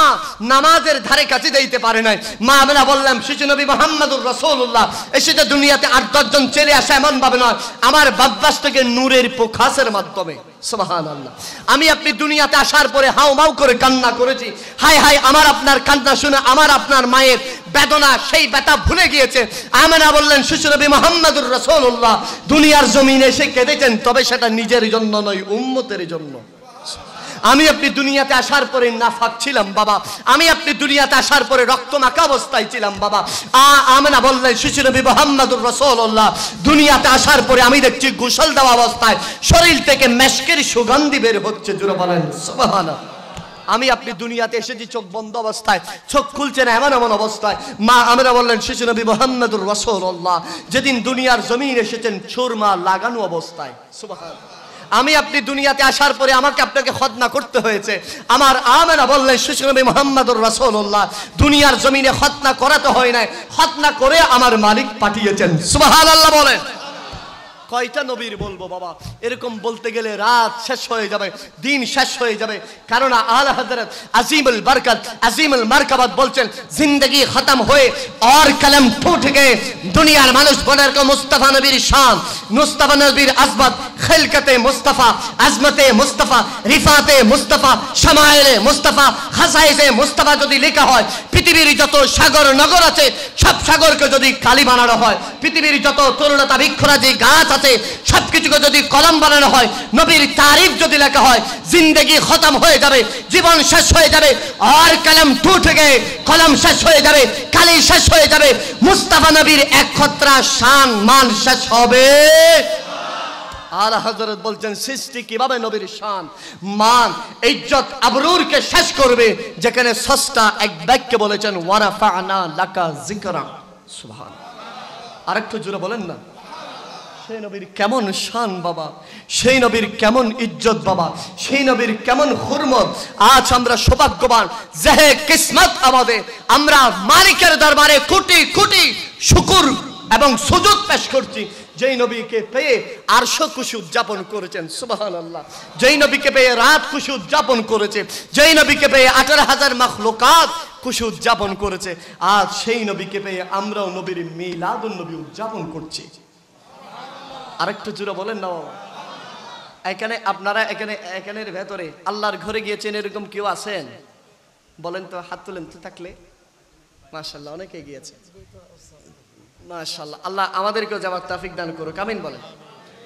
নামাজের ধারে কাছে যাইতে পারে নাই। মা আমেনা বললাম, শিশু নবী মুহাম্মদুর রাসূলুল্লাহ এসেছে দুনিয়াতে 8-10 জন ছেলে আসে এমন ভাবে নয়, আমার বাব্বাস থেকে নূরের প্রকাশের মাধ্যমে। সুবহানাল্লাহ। আমি আপনি দুনিয়াতে আসার পরে হাউ মাউ করে কান্না করেছি। হাই হাই, আমার আপনার কান্না শুনে আমার আপনার মায়ের বেদনা, সেই ব্যথা ভুলে গিয়েছে। আমেনা বললেন, শিশু নবী মুহাম্মদুর রাসূলুল্লাহ দুনিয়ার জমিনে এসে কেঁদেছেন, তবে সেটা নিজের জন্য নয়, উম্মতের জন্য। আমি আপনি দুনিয়াতে আসার পরে নাফাক ছিলাম বাবা, আমি আপনি দুনিয়াতে আসার পরে রক্ত মাখা অবস্থায় ছিলাম বাবা। আমেনা বললেন, শিশু নবী মুহাম্মদুর রাসূলুল্লাহ দুনিয়াতে আসার পরে আমি দেখছি গোসল দেওয়া অবস্থায় শরীর থেকে মেশকের সুগন্ধি বের হচ্ছে। জোরে বলেন সুবহানাল্লাহ। আমি আপনি দুনিয়াতে এসেছি চোখ বন্ধ অবস্থায়, চোখ খুলছে না এমন এমন অবস্থায়। মা আমেনা বললেন, শিশু নবী মুহাম্মদুর রাসূলুল্লাহ যেদিন দুনিয়ার জমিন এসেছেন সুরমা লাগানো অবস্থায়। সুবহানাল্লাহ। আমি আপনি দুনিয়াতে আসার পরে আমাকে আপনাকে খতনা করতে হয়েছে। আমার আমেনা বললেন, শিশু নবী মুহাম্মদুর রাসূলুল্লাহ দুনিয়ার জমিনে খতনা করাতে হয় নাই, খতনা করে আমার মালিক পাঠিয়েছেন। সুবহানাল্লাহ বলেন। কয়টা নবীর বলবো বাবা, এরকম বলতে গেলে রাত শেষ হয়ে যাবে, দিন শেষ হয়ে যাবে। কারণ আলা হযরত আজিমুল বরকত আজিমুল মারকাবাত বলছেন, জিंदगी খতম হয়ে और कलम टूट गए, দুনিয়ার মানুষ বলে মুস্তাফা নবীর শান, মুস্তাফা নবীর আজমত, খিলকতে মুস্তাফা, আজমতে মুস্তাফা, রিফাতে মুস্তাফা, শামায়েলে মুস্তাফা, খাসায়েসে মুস্তাফা যদি লেখা হয়, পৃথিবীর যত সাগর নগর আছে সব সাগরকে যদি কালি বানানো হয়, পৃথিবীর যত তরুণতা বৃক্ষরাজি গাছ আছে সবকিছুকে যদি কলম বানানো হয়, নবীর তারিফ যদি লেখা হয়, জিंदगी খতম হয়ে যাবে, জীবন শেষ হয়ে যাবে। আর কলম টুট গए, কলম শেষ হয়ে যাবে, কালি শেষ হয়ে যাবে, মুস্তাফা নবীর এক খতরা শান মান শেষ হবে। আলা হযরত বলছেন, সৃষ্টি কিভাবে নবীর শান মান ইজ্জত আবরুরকে শেষ করবে, যেখানে স্রষ্টা এক বাক্যে বলেছেন, ওয়ারাফা'না লাকা যিকরা। সুবহানাল্লাহ। আরেকটু জোরে বলেন না। সেই নবীর কেমন শান বাবা, সেই নবীর কেমন ইজ্জত বাবা, সেই নবীর কেমন হুরমত। আজ আমরা সৌভাগ্যবান, জেহে কিসমত আমাদের, আমরা মালিকের দরবারে কোটি কোটি শুকর এবং সুজুদ পেশ করছি। যেই নবীকে পেয়ে আরশ খুশি উদযাপন করেছেন। সুবহানাল্লাহ। যেই নবীকে পেয়ে রাত খুশি উদযাপন করেছে, যেই নবীকে পেয়ে 18,000 মাখলুকাত খুশি উদযাপন করেছে, আজ সেই নবীকে পেয়ে আমরাও নবীর মিলাদুন নবী উদযাপন করছি। আরেকটু জোরে বলেন না বাবা। এখানে আপনারা এখানের ভেতরে আল্লাহর ঘরে গিয়েছেন এরকম কেউ আছেন? বলেন তো, হাত তুলেন তো থাকলে। মাশাআল্লাহ, অনেকে গিয়েছে। মাশাআল্লাহ, আল্লাহ আমাদেরকেও যাওয়ার তৌফিক দান করুক, আমিন বলেন।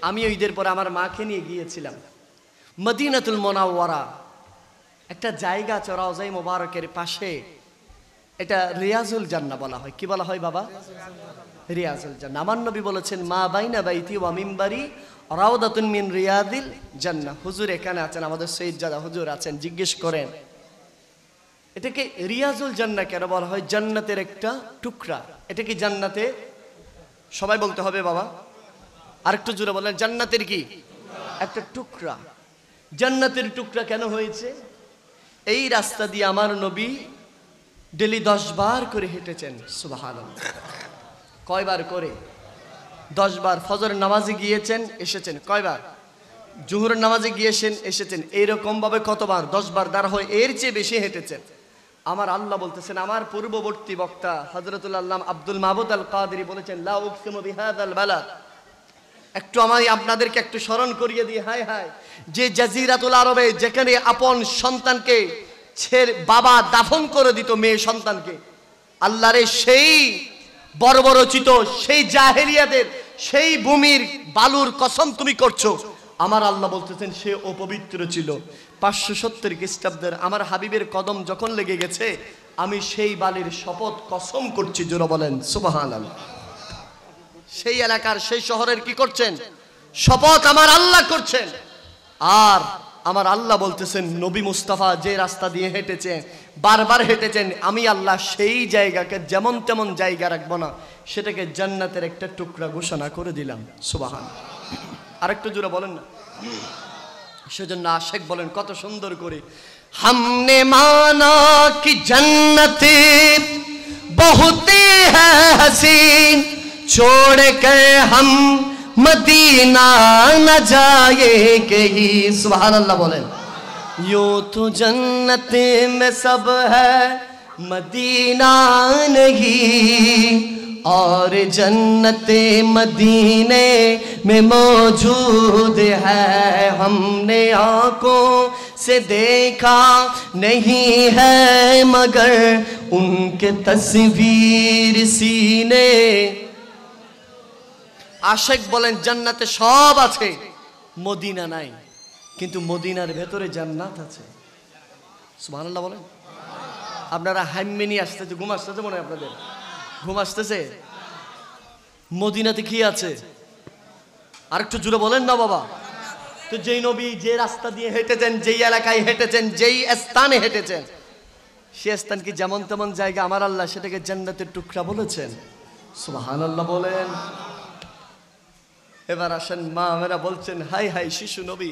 আমি ঈদের পরে আমার মাকে নিয়ে গিয়েছিলাম মদিনাতুল মুনাওয়ারা, একটা জায়গা আছে রওজায়ে মুবারকের পাশে, এটা রিয়াজুল জান্নাহ বলা হয়। কি বলা হয় বাবা? রিয়াজুল জান্নাহ। আমার নবী বলেছেন, মা বাইনা বাইতি ওয়া মিম্বারি রাউদাতুন মিন রিয়াদিল জান্নাহ। হুজুর এখানে আছেন, আমাদের সৈয়দজাদা হুজুর আছেন, জিজ্ঞেস করেন এটাকে রিয়াজুল জান্নাহ কেন বলা হয়? জান্নাতের একটা টুকরা। এটা কি জান্নাতে? সবাই বলতে হবে বাবা, আরেকটু জোরে বলেন। জান্নাতের কি একটা টুকরা। জান্নাতের টুকরা কেন হয়েছে? এই রাস্তা দিয়ে আমার নবী ডেলি 10 বার করে হেঁটেছেন। সুবহানাল্লাহ। কয়বার করে? 10 বার। ফজর নামাজে গিয়েছেন, এসেছেন। কয়বার? জোহর নামাজে গিয়েছেন, এসেছেন। এইরকম ভাবে কতবার? 10 বার। দ্বারা হয় এর চেয়ে বেশি হেঁটেছেন। আমার আল্লাহ বলতেছেন, আমার পূর্ববর্তী বক্তা হযরতুল আল্লামা আব্দুল মাহমুদ আল কাদেরী বলেছেন, লা উকসিমু বিহাযাল বালাদ। একটু আমি আপনাদেরকে একটু স্মরণ করিয়ে দিই। হায় হায়, যে জাজিরাতুল আরবে যেখানে আপন সন্তানকে ছেড়ে বাবা দাফন করে দিত মেয়ে সন্তানকে, আল্লাহরে সেই বর্বরচিত সেই জাহেলিয়াদের সেই ভূমির বালুর কসম তুমি করছো। আমার আল্লাহ বলতেছেন সে অপবিত্র ছিল। 570 খ্রিস্টাব্দের আমার হাবিবের কদম যখন লেগে গেছে, আমি সেই বালির শপথ কসম করছি। জোরে বলেন সুবহানাল্লাহ। সেই এলাকার সেই শহরের কি করছেন? শপথ আমার আল্লাহ করছেন। আর আমার আল্লাহ বলতেছেন নবী মুস্তাফা যে রাস্তা দিয়ে হেঁটেছেন, বারবার হেঁটেছেন, আমি আল্লাহ সেই জায়গাকে যেমন তেমন জায়গা রাখবো না, সেটাকে জান্নাতের একটা টুকরা ঘোষণা করে দিলাম। সুবহান। আরেকটু জোরে বলেন না। সেজন্য আশেক বলেন কত সুন্দর করে, हमने माना कि जन्नत बहुत है हसीन, छोड़ कर हम मदीना न जाएंगे ही। सुभान अल्लाह बोलें। यूं तो जन्नत में सब है मदीना नहीं, और जन्नत मदीने में मौजूद है, हमने आंखों से देखा नहीं है मगर उनके तस्वीर सीने। আশেক বলেন জান্নাতে সব আছে, মদিনা নাই, কিন্তু মদিনার ভেতরে জান্নাত আছে। সুবহানাল্লাহ বলেন। আপনারা হাইমেনি আসতেছে, ঘুম আসতেছে মনে হয় আপনাদের, ঘুম আসতেছে। মদিনাতে কি আছে আরেকটু জুড়ে বলেন না বাবা। তো যেই নবী যে রাস্তা দিয়ে হেঁটেছেন, যেই এলাকায় হেঁটেছেন, যেই স্থানে হেঁটেছেন, সে স্থান কি যেমন তেমন জায়গা? আমার আল্লাহ সেটাকে জান্নাতের টুকরা বলেছেন। সুবহানাল্লাহ বলেন। এবার আসেন, মা আমরা বলছেন হাই হাই শিশু নবী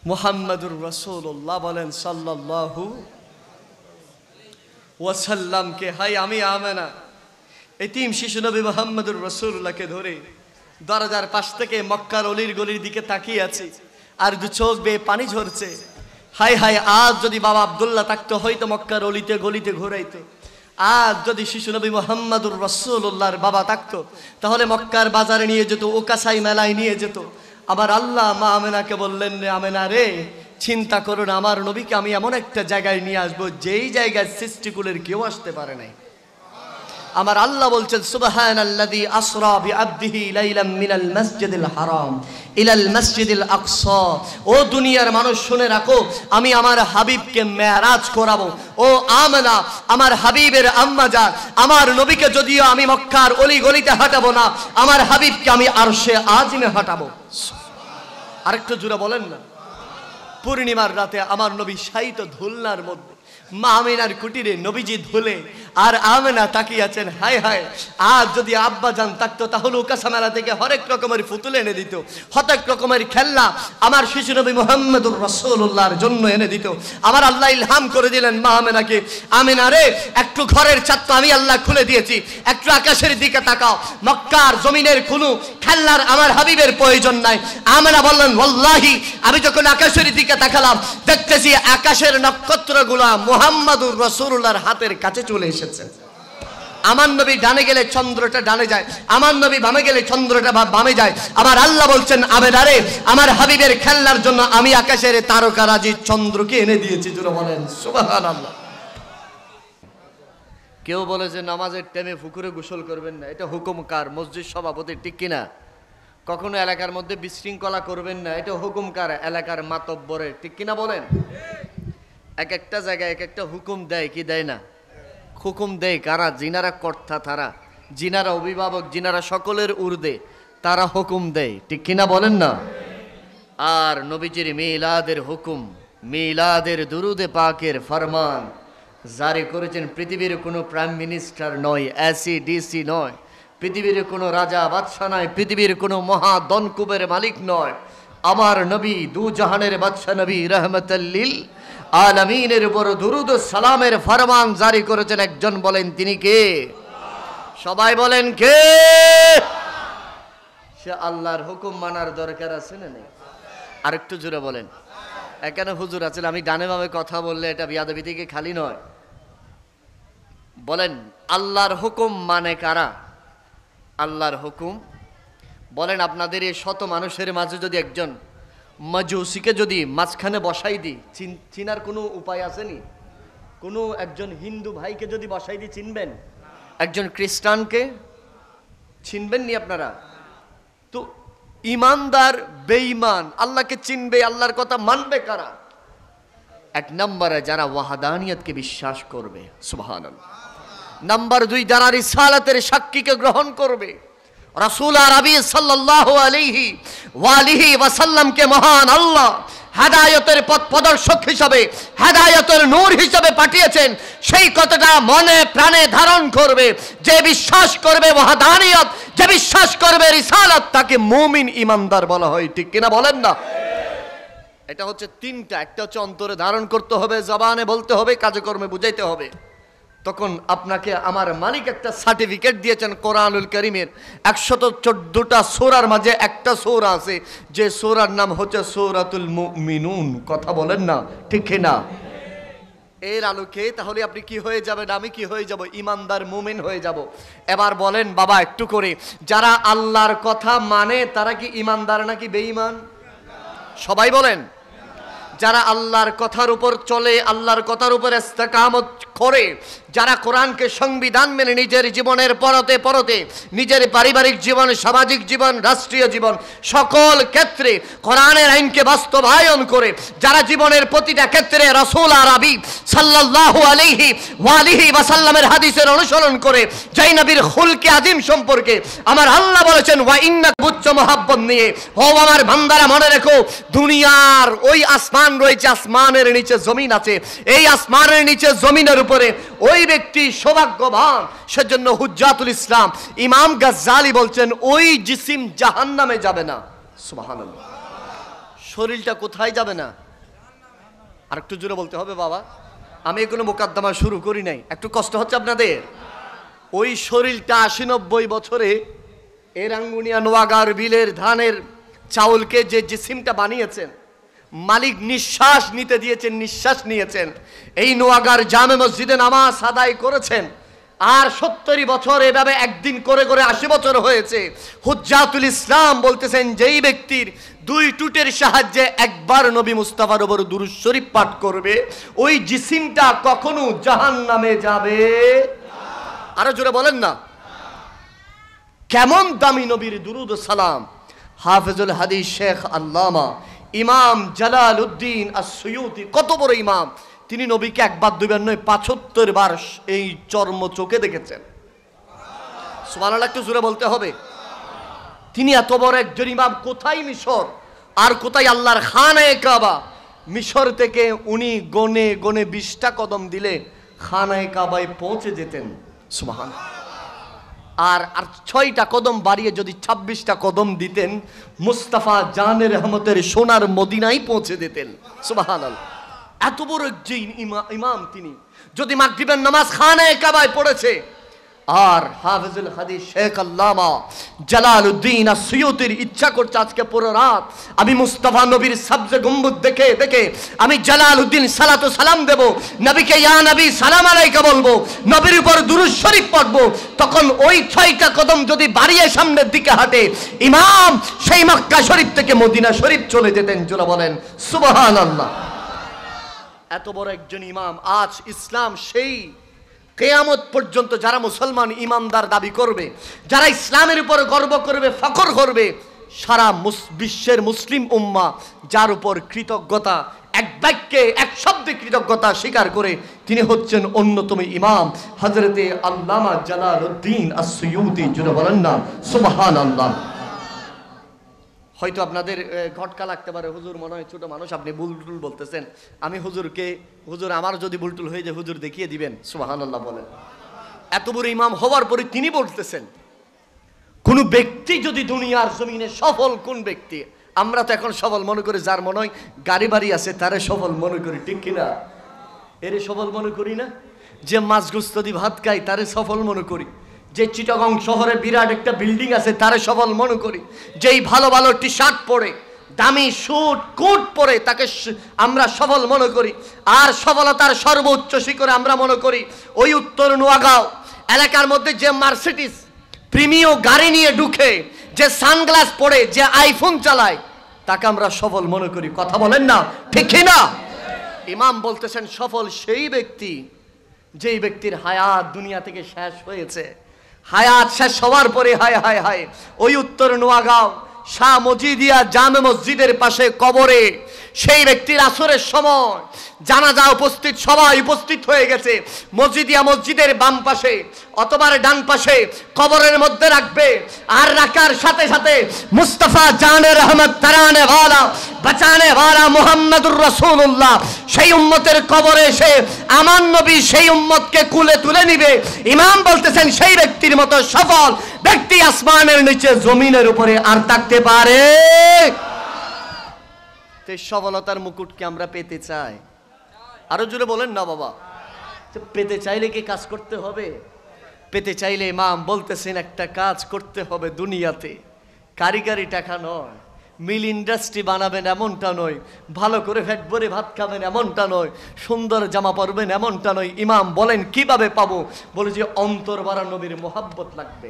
মুহাম্মাদুর রাসূলুল্লাহ বলেন সাল্লাল্লাহু ওয়াসাল্লামকে, হাই আমি আমেনা এতিম শিশু নবী মুহাম্মাদুর রাসূলুল্লাহকে ধরে দরজার পাশ থেকে মক্কার অলির গলির দিকে তাকিয়ে আছি, আর দু চোখ বেয়ে পানি ঝরছে। হাই হাই, আজ যদি বাবা আব্দুল্লাহ থাকতো হয়তো মক্কার অলিতে গলিতে ঘুরাইতো। আজ যদি শিশু নবী মুহাম্মাদুর রাসূলুল্লাহর বাবা থাকতো তাহলে মক্কার বাজারে নিয়ে যেত, ওকাসাই মেলায় নিয়ে যেত। আমার আল্লাহ মা আমেনাকে বললেন, রে আমেনা রে, চিন্তা করো না, আমার নবীকে আমি এমন একটা জায়গায় নিয়ে আসবো যেই জায়গায় সৃষ্টিকুলের কেউ আসতে পারে নাই। আমার আল্লাহ বলছেন সুবহানাল্লাযী আসরা বিআবদিহি লাইলাম মিনাল মাসজিদিল হারাম ইলাল মাসজিদিল আকসা। ও দুনিয়ার মানুষ শুনে রাখো, আমি আমার হাবিবকে মেরাজ করাবো। ও আমেনা, আমার হাবিবের আম্মা যান, আমার নবীকে যদিও আমি মক্কার অলি গলিতে হাঁটাবো না, আমার হাবিবকে আমি আরশে আজিমে হাঁটাবো। আরেকটু জোরে বলেন না। পূর্ণিমার রাতে আমার নবী শায়িত ধুলনার মধ্যে, মা আমিনার কুটিরে নবীজি ধুলে আর আমেনা তাকিয়ে আছেন। হাই হাই, আজ যদি আব্বা জান থাকতো তাহলে ওকাসা মেলা থেকে হরেক রকমের পুতুল এনে দিত, হরেক রকমের খেলনা আমার শিশু নবী মুহাম্মাদুর রাসূলুল্লাহর জন্য এনে দিত। আমার আল্লাহ ইলহাম করে দিলেন মা আমেনাকে, আমেনা রে, একটু ঘরের ছাদ আমি আল্লাহ খুলে দিয়েছি, একটু আকাশের দিকে তাকাও, মক্কার জমিনের কোনো খেলনার আমার হাবিবের প্রয়োজন নাই। আমেনা বললেন, ওয়াল্লাহি আমি যখন আকাশের দিকে তাকালাম দেখতেছি আকাশের নক্ষত্রগুলা মুহাম্মাদুর রাসূলুল্লাহর হাতের কাছে চলে এসেছে। আমার নবী ডানে গেলে চন্দ্রটা ডানে যায়, আমার নবী বামে গেলে চন্দ্রটা বামে যায়। আমার আল্লাহ বলছেন, আমেনা রে, আমার হাবিবের খেলনার জন্য আমি আকাশের তারকারাজি চন্দ্রকে এনে দিয়েছি। জোরে বলেন সুবহানাল্লাহ। কেউ বলে যে নামাজের টাইমে পুকুরে গোসল করবেন না, এটা হুকুম কার? মসজিদ সভাপতি, ঠিক কিনা? কখনো এলাকার মধ্যে বিশৃঙ্খলা করবেন না, এটা হুকুম কার? এলাকার মাতব্বরের, ঠিক কিনা বলেন? এক একটা জায়গায় এক একটা হুকুম দেয় কি দেয় না? হুকুম দেয় কারা? যিনারা কর্তা, তারা, যিনারা অভিভাবক, যিনারা সকলের ঊর্ধ্বে, তারা হুকুম দেয়, ঠিক কিনা বলেন না? আর নবীজির মিলাদের হুকুম, মিলাদের দুরুদে পাকের ফরমান জারি করেছেন পৃথিবীর কোনো প্রাইম মিনিস্টার নয়, এসি ডিসি নয়, পৃথিবীর কোনো রাজা বাদশাহ নয়, পৃথিবীর কোনো মহা দনকুবের মালিক নয়। আমার নবী দু জাহানের বাদশাহ নবী রহমতুল লিল আলামিনের উপর দুরুদ ও সালামের ফরমান জারি করেছেন একজন, বলেন তিনি কে? সবাই বলেন কে? সে আল্লাহর হুকুম মানার দরকার আছে না নেই? আরেকটু জোরে বলেন। এখানে হুজুর আছেন, আমি ডানে বামে কথা বললে এটা বিয়াদবি থেকে খালি নয়। বলেন আল্লাহর হুকুম মানে কারা? আল্লাহর হুকুম বলেন, আপনাদের এই শত মানুষের মাঝে যদি একজন মাজুসিকে যদি মাঝখানে বসাই দিই, চিনার কোনো উপায় আসেনি? কোনো একজন হিন্দু ভাইকে যদি বসাই দিই চিনবেন? একজন খ্রিস্টানকে চিনবেন নি আপনারা? তো ইমানদার বেঈমান আল্লাহকে চিনবে, আল্লাহর কথা মানবে কারা? এক নম্বরে যারা ওয়াহাদানিয়তকে বিশ্বাস করবে, সুবহানাল্লাহ। নাম্বার 2, যারা রিসালাতের সাক্ষীকে গ্রহণ করবে, রাসূল আরবি সাল্লাল্লাহু আলাইহি ওয়া আলিহি ওয়াসাল্লামকে মহান আল্লাহ হেদায়েতের পথ প্রদর্শক হিসাবে, হেদায়েতের নূর হিসাবে পাঠিয়েছেন, সেই কথাটা মনে প্রাণে ধারণ করবে। যে বিশ্বাস করবে ওয়াহদানিয়ত, যে বিশ্বাস করবে রিসালাত, তাকে মুমিন ইমানদার বলা হয়। ঠিক কিনা বলেন না? এটা হচ্ছে তিনটা। একটা হচ্ছে অন্তরে ধারণ করতে হবে, জবানে বলতে হবে, কাজে কর্মে বুঝাইতে হবে। তখন আপনাকে আমার মালিক একটা সার্টিফিকেট দিয়েছেন কোরআনুল কারীমের 114টা সূরার মাঝে একটা সূরা আছে, যে সূরার নাম হচ্ছে সূরাতুল মুমিনুন। কথা বলেন না, ঠিক না? এর আলোকে তাহলে আপনি কি হয়ে যাবেন? আমি কি হয়ে যাব? ইমানদার মুমিন হয়ে যাব। এবার বলেন বাবা একটু করে, যারা আল্লাহর কথা মানে তারা কি ইমানদার নাকি বেঈমান? সবাই বলেন। যারা আল্লাহর কথার উপর চলে, আল্লাহর কথার উপর ইস্তেকামত করে, যারা কোরআনকে সংবিধান মেনে নিজের জীবনের পরতে পরতে নিজের পারিবারিক জীবন, সামাজিক জীবন, রাষ্ট্রীয় জীবন সকল ক্ষেত্রে কোরআনের আইনকে বাস্তবায়ন করে, যারা জীবনের প্রতিটা ক্ষেত্রে রাসূল আরবি সাল্লাল্লাহু আলাইহি ওয়া আলিহি ওয়াসাল্লামের হাদিসের অনুসরণ করে, যেই নবীর খুলকে আযীম সম্পর্কে আমার আল্লাহ বলেছেন ওয়া ইন্নাকা উচ্চ মহব্বত নিয়ে, ও আমার বান্দারা মনে রেখো, দুনিয়ার ওই আসমান রয়েছে, আসমানের নিচে জমিন আছে, এই আসমানের নিচে জমিনের উপরে ওই ব্যক্তি সৌভাগ্যবান। সেজন্য হুজ্জাতুল ইসলাম ইমাম গাজ্জালি বলছেন ওই জিসিম জাহান্নামে যাবে না। সুবহানাল্লাহ। শরীরটা কোথায় যাবে না? আর একটু জোরে বলতে হবে বাবা। আমি কোনো মুকদ্দমা শুরু করি নাই, একটু কষ্ট হচ্ছে আপনাদের। ওই শরীরটা 80-90 বছরে এর আঙ্গুনিয়া নোয়াগার বিলের ধানের চাউলকে যে জিসিমটা বানিয়েছেন, মালিক নিঃশ্বাস নিতে দিয়েছেন, নিঃশ্বাস নিয়েছেন, এই নোয়াগার জামে মসজিদে নামাজ আদায় করেছেন, আর 70 বছর এভাবে একদিন করে করে 80 বছর হয়েছে। হুজ্জাতুল ইসলাম বলতেছেন যেই ব্যক্তির 2 টুটের সাহায্যে একবার নবী মুস্তাফার উপর দুরূদ শরীফ পাঠ করবে, ওই জিসিমটা কখনো জাহান্নামে যাবে না। আরো জোরে বলেন না। কেমন দামি নবীর দুরূদ ও সালাম! হাফেজুল হাদিস শেখ আল্লামা ইমাম জালালউদ্দিন আস-সুয়ুতি, কত বড় ইমাম! তিনি নবীকে একবার দুইবার নয় 75 বার এই চর্ম চোখে দেখেছেন। সুবহানাল্লাহ, একটু জোরে বলতে হবে। তিনি এত বড় একজন ইমাম, কোথায় মিশর আর কোথায় আল্লাহর খানায়ে কাবা। মিশর থেকে উনি গনে গনে 20টা কদম দিলে খানায়ে কাবায় পৌঁছে যেতেন। সুবহানাল্লাহ। আর 6টা কদম বাড়িয়ে যদি 26টা কদম দিতেন, মুস্তাফা জানে রহমতের সোনার মদিনায় পৌঁছে দিতেন। সুবহানাল্লাহ। এত বড় একজন ইমাম তিনি। যদি মাগরিবের নামাজ খানায়ে কাবায় পড়েছে, আর হাফেজুল হাদিস শেখ আল্লামা জালালউদ্দিন আস-সুয়ুতির ইচ্ছা করছে আজকে পুরো রাত আমি মুস্তাফা নবীর সবজে গম্বুজ দেখে দেখে আমি জালালউদ্দিন সালাতু সালাম দেব, নবীকে ইয়া নবী সালাম আলাইকা বলবো, নবীর উপর দুরূদ শরীফ পড়বো। তখন ওই 6টা কদম যদি বাড়িয়ে সামনের দিকে হাঁটে, ইমাম সেই মক্কা শরীফ থেকে মদিনা শরীফ চলে যেতেন। জোরে বলেন সুবহানাল্লাহ। এত বড় একজন ইমাম। আজ ইসলাম সেই কিয়ামত পর্যন্ত যারা মুসলমান ইমানদার দাবি করবে, যারা ইসলামের উপর গর্ব করবে, ফখর করবে, সারা বিশ্বের মুসলিম উম্মাহ যার উপর কৃতজ্ঞতা, এক বাক্যে এক শব্দে কৃতজ্ঞতা স্বীকার করে, তিনি হচ্ছেন অন্যতম ইমাম হযরতে আল্লামা জালালউদ্দিন আস-সুয়ুতি। জোরে বলেন না সুবহানাল্লাহ। হয়তো আপনাদের ঘটকা লাগতে পারে, হুজুর মনে হয় ছোট মানুষ, আপনি বুলটুল বলতেছেন। আমি হুজুরকে, হুজুর আমার যদি বুলটুল হয়ে যায় হুজুর দেখিয়ে দিবেন। সুবহানাল্লাহ বলেন। এত বড় ইমাম হওয়ার পরে তিনি বলতেছেন কোন ব্যক্তি যদি দুনিয়ার জমিনে সফল, কোন ব্যক্তি, আমরা তো এখন সফল মনে করি যার মনে হয় গাড়ি বাড়ি আছে তারে সফল মনে করি, ঠিক কিনা? এরে সফল মনে করি না? যে মাছ গোস্ত দিয়ে ভাত খায় তারে সফল মনে করি, যে চিটাগং শহরে বিরাট একটা বিল্ডিং আছে তারে সফল মনে করি, যেই ভালো ভালো টি শার্ট পরে, দামি স্যুট কোট পরে তাকে আমরা সফল মনে করি। আর সফলতার সর্বোচ্চ শিখরে আমরা মনে করি ওই উত্তর নোয়াগাঁও এলাকার মধ্যে যে মার্সিডিজ প্রিমিয়াম গাড়ি নিয়ে ঢুকে, যে সানগ্লাস পরে, যে আইফোন চালায়, তাকে আমরা সফল মনে করি। কথা বলেন না, ঠিক না? ইমাম বলতেছেন সফল সেই ব্যক্তি যেই ব্যক্তির হায়াত দুনিয়া থেকে শেষ হয়েছে। হায়াত শেষ হওয়ার পরে হায় হায় হায় ওই উত্তর নোয়াগাঁও শাহ মজিদিয়া জামে মসজিদের পাশে কবরে সেই ব্যক্তির আসরের সময় জানাজা উপস্থিত সবাই উপস্থিত হয়ে গেছে, মসজিদিয়া মসজিদের বাম পাশে অথবা ডান পাশে কবরের মধ্যে রাখবে। আর রাখার সাথে সাথে মুস্তাফা জানে রহমত তারানে ওয়ালা বাঁচানে ওয়ালা মুহাম্মদুর রাসূলুল্লাহ সেই উম্মতের কবরে এসে আমার নবী সেই উম্মতকে কুলে তুলে নিবে। ইমাম বলতেছেন সেই ব্যক্তির মতো সফল ব্যক্তি আসমানের নিচে জমিনের উপরে আর থাকতে পারে? সফলতার মুকুটকে আমরা পেতে চাই। আরো জোরে বলেন না বাবা। পেতে চাইলে কি কাজ করতে হবে? পেতে চাইলে ইমাম বলতেছেন একটা কাজ করতে হবে দুনিয়াতে, কারিগরি টাকা নয়, মিল ইন্ডাস্ট্রি বানাবেন এমনটা নয়, ভালো করে পেট ভরে ভাত খাবেন এমনটা নয়, সুন্দর জামা পরবেন এমনটা নয়। ইমাম বলেন কিভাবে পাবো? বলে যে অন্তর ভরা নবীর মোহাব্বত লাগবে।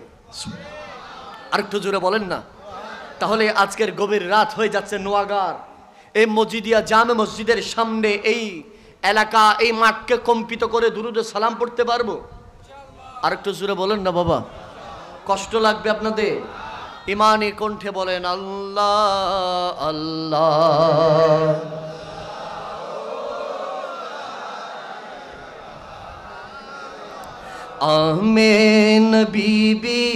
আরেকটু জোরে বলেন না। তাহলে আজকের গভীর রাত হয়ে যাচ্ছে নোয়াগার এই মসজিদিয়া জামে মসজিদের সামনে এই এলাকা এই মাঠকে কম্পিত করে দুরুদে সালাম পড়তে পারবো? আরেকটু জোরে বলেন না বাবা, কষ্ট লাগবে আপনাদের। ইমানি কণ্ঠে বলেন আল্লাহ আল্লাহ। आमेन बीबी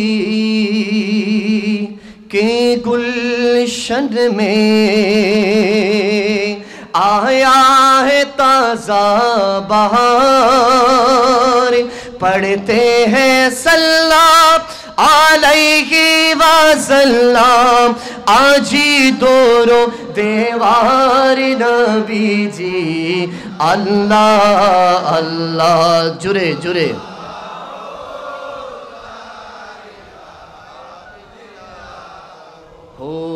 के गुलशन में आया है ताज़ा बहार, पढ़ते हैं सल्लल्लाहु अलैहि वसल्लम आजी दोरो देवार नबी जी अल्लाह अल्लाह। जुरे जुरे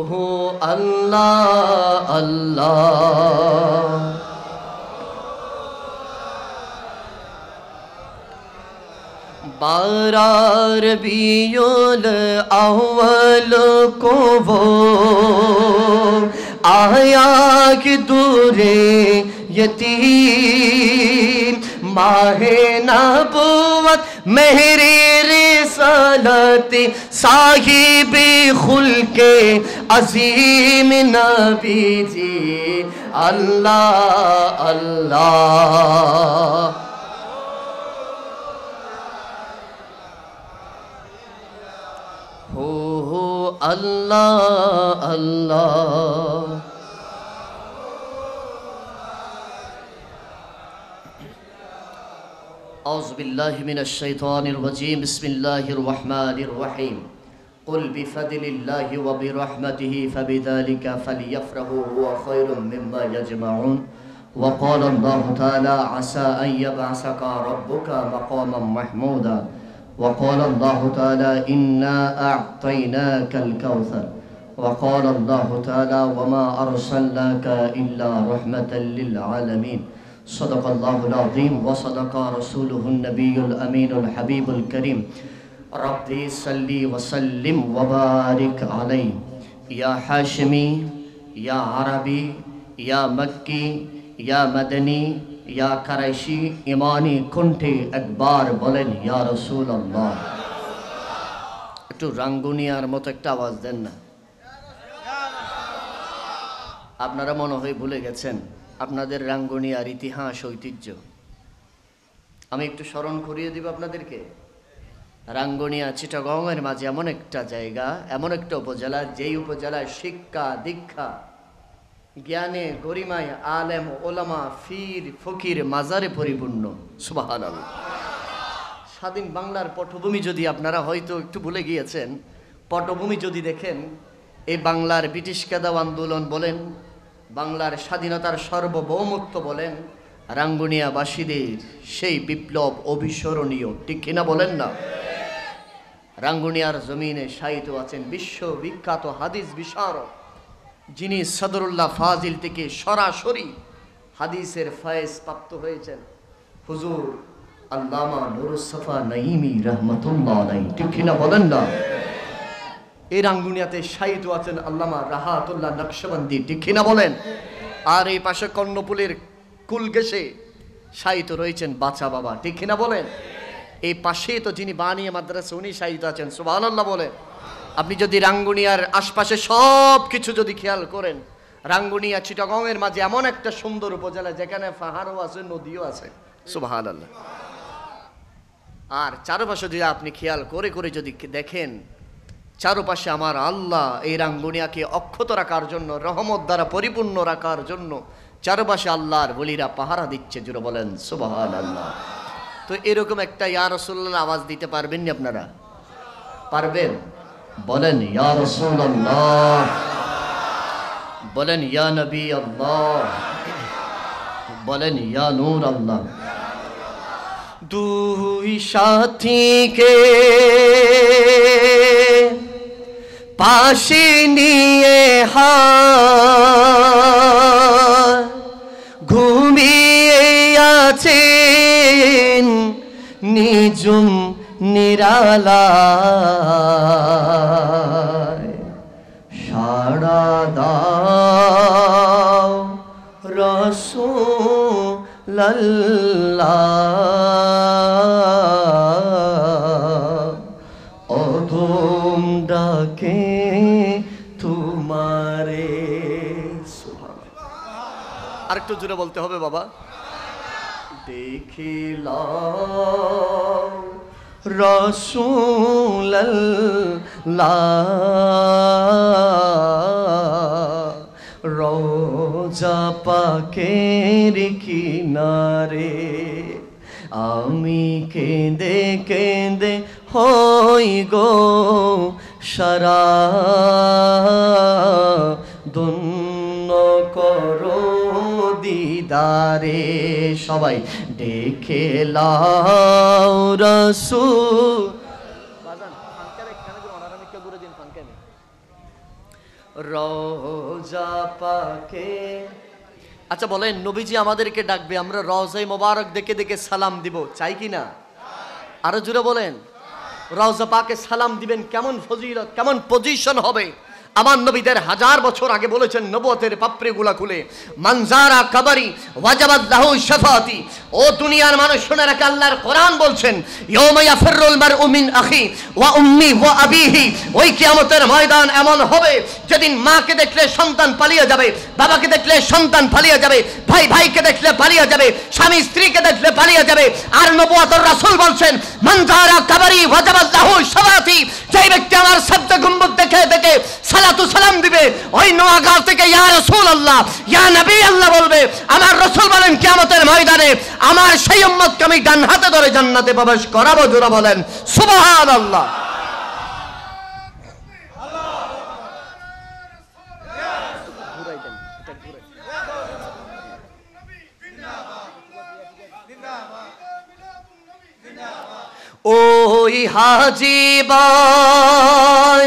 हो अल्लाह अल्लाह। बारार बियोल अव्वल को वो आया कि दूरे यतीम माहे नबुवत मेहरे रिसालत साहिबे खुल्के अजीम नबी जी अल्लाह अल्लाह। हो अल्लाह अल्लाह। औज़ु बिल्लाहि मिनश शैतानिर रजीम बिस्मिल्लाहिर रहमानिर रहीम। कुल बिफदलिल्लाहि व बिरहमतिहि फबिज़ालिका फलयफ्रहू हुवा खैरुम मिम्मा यजमऊन। व क़ाला अल्लाहु तआला असा अन यबअसका रब्बुका मक़ामन महमूदा। व क़ाला अल्लाहु तआला इन्ना अअतैनाकल कौसर। व क़ाला अल्लाहु तआला वमा अरसलनाका इल्ला रहमतल लिल आलमीन। सदक़ल्लाहुल अज़ीम व सदक़ रसूलुहुन नबियुल अमीनुल हबीबुल करीम। रब्बी सल्ली व सल्लिम व बारिक अलैहि या हाशिमी या अरबी या मक्की या मदनी या कुरैशी। ईमानी कण्ठे एकबार बोलेन या रसूलल्लाह। एकटु रांगुनियार मतो एकटा आवाज देन ना। আপনারা মনে হয় ভুলে গেছেন আপনাদের রাঙ্গুনিয়ার ইতিহাস ঐতিহ্য। আমি একটু স্মরণ করিয়ে দিব আপনাদেরকে। রাঙ্গুনিয়া চিটাগংয়ের মাঝে এমন একটা জায়গা, এমন একটা উপজেলা, যেই উপজেলায় শিক্ষা দীক্ষা জ্ঞানে গরিমায় আলেম ওলামা ফির ফকির মাজারে পরিপূর্ণ। সুবহানাল্লাহ। স্বাধীন বাংলার পটভূমি যদি আপনারা হয়তো একটু ভুলে গিয়েছেন, পটভূমি যদি দেখেন, এই বাংলার ব্রিটিশ খেদাও আন্দোলন বলেন, বাংলার স্বাধীনতার সার্বভৌমত্ব বলেন, রাঙ্গুনিয়াবাসীদের সেই বিপ্লব অবিস্মরণীয়। ঠিক কিনা বলেন না? রাঙ্গুনিয়ার জমিনে শায়িত আছেন বিশ্ববিখ্যাত হাদিস বিশারদ, যিনি সদরুল্লাহ ফাজিল থেকে সরাসরি হাদিসের ফয়েজ প্রাপ্ত হয়েছেন, হুজুর আল্লামা নুরুস সাফা নাঈমি রাহমাতুল্লাহ আলাইহি। ঠিক কিনা বলেন না? এই রাঙ্গুনিয়াতে শায়িত আছেন আল্লামা রাহাতুল্লাহ নকশবন্দি। ঠিক কিনা বলেন? আর এই পাশে কর্ণপুলের কুলগেশে শায়িত রয়েছেন বাছা বাবা। ঠিক কিনা বলেন? এই পাশে তো যিনি বানিয়ে মাদ্রাসা উনি শায়িত আছেন। সুবহানাল্লাহ বলেন। আপনি যদি রাঙ্গুনিয়ার আশপাশে সব কিছু যদি খেয়াল করেন, রাঙ্গুনিয়া চিটাগংয়ের মাঝে এমন একটা সুন্দর উপজেলা যেখানে পাহাড়ও আছে, নদীও আছে। সুবহানাল্লাহ। আর চারপাশে যদি আপনি খেয়াল করে করে যদি দেখেন, চারপাশে আমার আল্লাহ এই রাঙ্গুনিয়াকে অক্ষত রাখার জন্য, রহমত দ্বারা পরিপূর্ণ রাখার জন্য চারপাশে আল্লাহর বলিরা পাহারা দিচ্ছে। জুড়ে বলেন সুবহানাল্লাহ। তো এরকম একটা ইয়া রাসূলুল্লাহ আওয়াজ দিতে পারবেন নি আপনারা? পারবেন? বলেন ইয়া রাসূলুল্লাহ, বলেন ইয়া নবী আল্লাহ, বলেন ইয়া নূর আল্লাহ। দুই সাথীকে পাশে নিয়ে ঘুমিয়ে আছেন নিজুম নিরালায়। সাড়া দাও রাসূলুল্লাহ, অধম ডাকে তোমারে। আরেকটু জোরে বলতে হবে বাবা। দেখিলাম রাসূলুল্লাহ রওজা পাকের কিনারে, আমি কেঁদে কেঁদে হই গো সারা, ধন্য করো দিদারে। সবাই ডেকে লাও রাসূল। রওজা পাকে। আচ্ছা বলেন, নবীজি আমাদেরকে ডাকবে, আমরা রওজায়ে মোবারক দেখে দেখে সালাম দিব, চাই কি না? আরো জোরে বলেন। রওজা পাকে সালাম দিবেন, কেমন ফজিলত, কেমন পজিশন হবে। আমার নবীদের 1000 বছর আগে বলেছেন নবুয়তের পাপড়িগুলা খুলে, মানজারা কবরি ওয়াজাবাত লাহু শাফাতি। ও দুনিয়ার মানুষ শুনে রাখে, আল্লাহর কোরআন বলছেন ইয়াউমা ইয়াফিরুল মারউ মিন আখি ওয়া উম্মি ওয়া আবিহি। ওই কিয়ামতের ময়দান এমন হবে যেদিন মাকে দেখলে সন্তান পালিয়ে যাবে, বাবাকে দেখলে সন্তান পালিয়ে যাবে, ভাই ভাইকে দেখলে পালিয়ে যাবে, স্বামী স্ত্রীকে দেখলে পালিয়ে যাবে। আর নবুয়তের রাসূল বলছেন মানজারা কবরি ওয়াজাবাত লাহু শাফাতি। যেই ব্যক্তি আমার শব্দ গম্বুজ দেখে দেখে সালাতু সালাম দিবে, ওই নোয়াগাঁও থেকে ইয়া রাসূলুল্লাহ, ইয়া নবী আল্লাহ বলবে। আমার রাসূল বলেন কিয়ামতের ময়দানে আমার সেই উম্মতকে আমি ডান হাতে ধরে জান্নাতে প্রবেশ করাবো। জোরে বলেন সুবহানাল্লাহ। ওই হাজী ভাই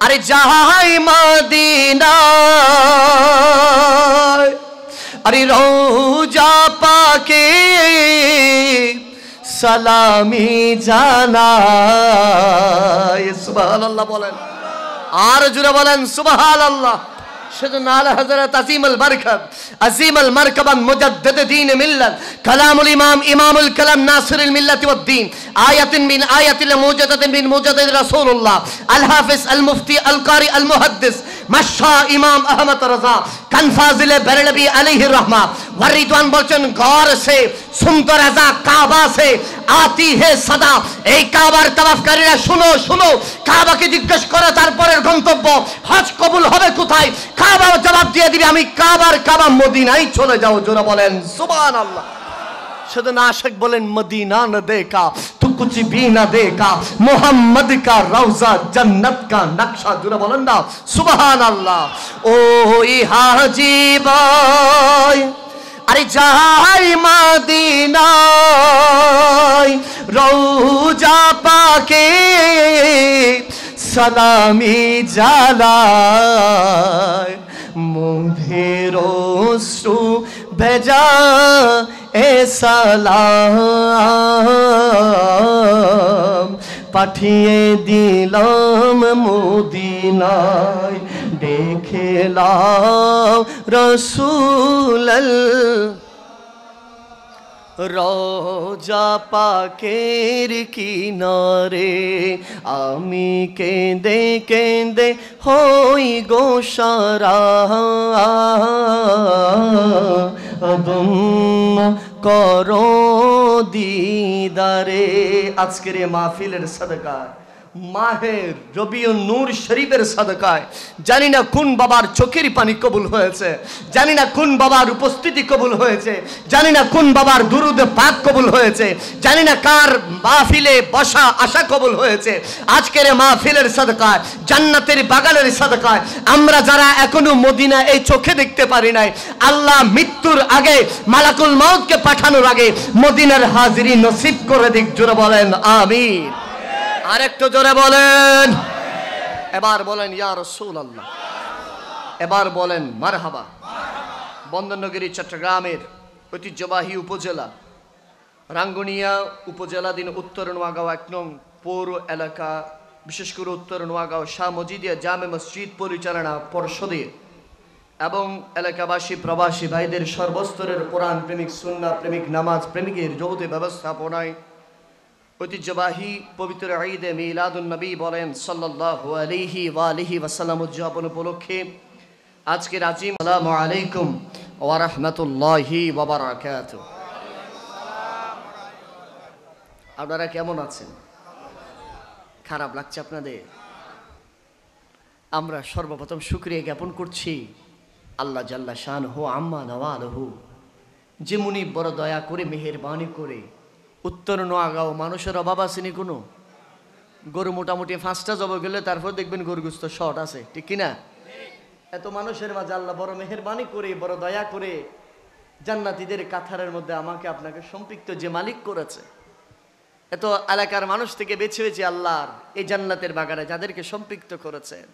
আরে যাই মদিনায়, আরে রওজা পাকে সালামি জানায়। সুবহানাল্লাহ বলেন, আর জোরে বলেন সুবহানাল্লাহ। সেজন্য আলা হযরত আজিমুল মারকাব, আজিমুল মারকাবান মুজাদ্দিদ দ্বীন মিল্লাত, কালামুল ইমাম, ইমামুল কালাম, নাসিরুল মিল্লাত ওয়াদ দ্বীন, আয়াতুন মিন আয়াতিল মুজাদ্দাদিন মিন মুজাদ্দিদ রাসূলুল্লাহ, আল হাফিজ আল মুফতি আল কারি আল মুহাদ্দিস মাশা ইমাম আহমদ রাজা কানফাজিল বেরলভী আলাইহির रहमा ওয়া রিদওয়ান বলছেন, ঘর সে সুন্দর রাজা কাবা সে আতি হে সদা। এই কাবার তাওয়াফকারীরা শুনো শুনো, কাবাকে জিজ্ঞেস করে তারপরের গন্তব্য হজ কবুল হবে কোথায়? কাবা জবাব দিয়ে দিবে আমি কাবার কাবা মদিনায় চলে যাও। জোরে বলেন সুবহানাল্লাহ। শুধু আশিক বলেন মদিনা না দেখা তো কুছ ভি না দেখা, মোহাম্মদ কা রওজা জান্নাত কা নকশা। জোরে বলেন না সুবহানাল্লাহ। ওই হাজী ভাই আরে যাই মদিনায়, রওজা পাকে সালামি জালায়, মুখের অশ্রু ভেজা এ সালাম পাঠিয়ে দিলাম মদিনায়, দেখে লাও রাসূলুল্লাহ রোজা পাকের কিনারে আমি কেঁদে কেঁদে হই গো সারা করো দিদারে। আজকের এই মাহফিলের সাদকায়, মাহের রবিউন নূর শরীফের সাদকায় জানি না কোন বাবার চোখের পানি কবুল হয়েছে, জানি না কোন বাবার উপস্থিতি কবুল হয়েছে, জানি না কোন বাবার দুরুদ পাক কবুল হয়েছে, জানি না কার মাহফিলে বসা আশা কবুল হয়েছে। আজকের এই মাহফিলের সাদকায়, জান্নাতের বাগানের সাদকায় আমরা যারা এখনো মদিনা এই চোখে দেখতে পারি নাই, আল্লাহ মৃত্যুর আগে মালাকুল মউতকে পাঠানোর আগে মদিনার হাজিরি নসিব করে দিক। জোরে বলেন আমিন। আরেকটু জোরে বলেন, এবার বলেন ইয়া রাসূলুল্লাহ, এবার বলেন মারহাবা। বন্দরনগরী চট্টগ্রামের ঐতিহ্যবাহী উপজেলা রাঙ্গুনিয়া উপজেলাধীন উত্তর নোয়াগাঁও ১ নং পৌর এলাকা, বিশেষ করে উত্তর নোয়াগাঁও শাহ মজিদিয়া জামে মসজিদ পরিচালনা পর্ষদে এবং এলাকাবাসী প্রবাসী ভাইদের সর্বস্তরের কোরআন প্রেমিক, সুন্নাহ প্রেমিক, নামাজ প্রেমিকের যৌথ ব্যবস্থাপনায় ঐতিহ্যবাহী পবিত্র ঈদে মিলাদুন নবী বলেন সাল্লাল্লাহু আলাইহি ওয়া আলিহি ওয়াসাল্লাম উদযাপন উপলক্ষে আজকের আজিম আসসালামু আলাইকুম ওয়া রাহমাতুল্লাহি ওয়া বারাকাতুহু। আপনারা কেমন আছেন? খারাপ লাগছে আপনাদের? আমরা সর্বপ্রথম শুকরিয়া জ্ঞাপন করছি আল্লাহ জাল্লা শানহু আম্মা নওয়ালহু, যে মুনি বড় দয়া করে মেহেরবানি করে উত্তর নোয়াগাঁও মানুষের অভাব আসেনি কোনো। গরু মোটামুটি 5টা জব গেলে তারপর দেখবেন গরুগুস্ত শর্ট আছে, ঠিক কিনা? এত মানুষের মাঝে আল্লাহ বড় মেহেরবানি করে, বড় দয়া করে জান্নাতীদের কাতারের মধ্যে আমাকে আপনাকে সম্পৃক্ত যে মালিক করেছে, এত এলাকার মানুষ থেকে বেছে বেছে আল্লাহর এই জান্নাতের বাগানে যাদেরকে সম্পৃক্ত করেছেন,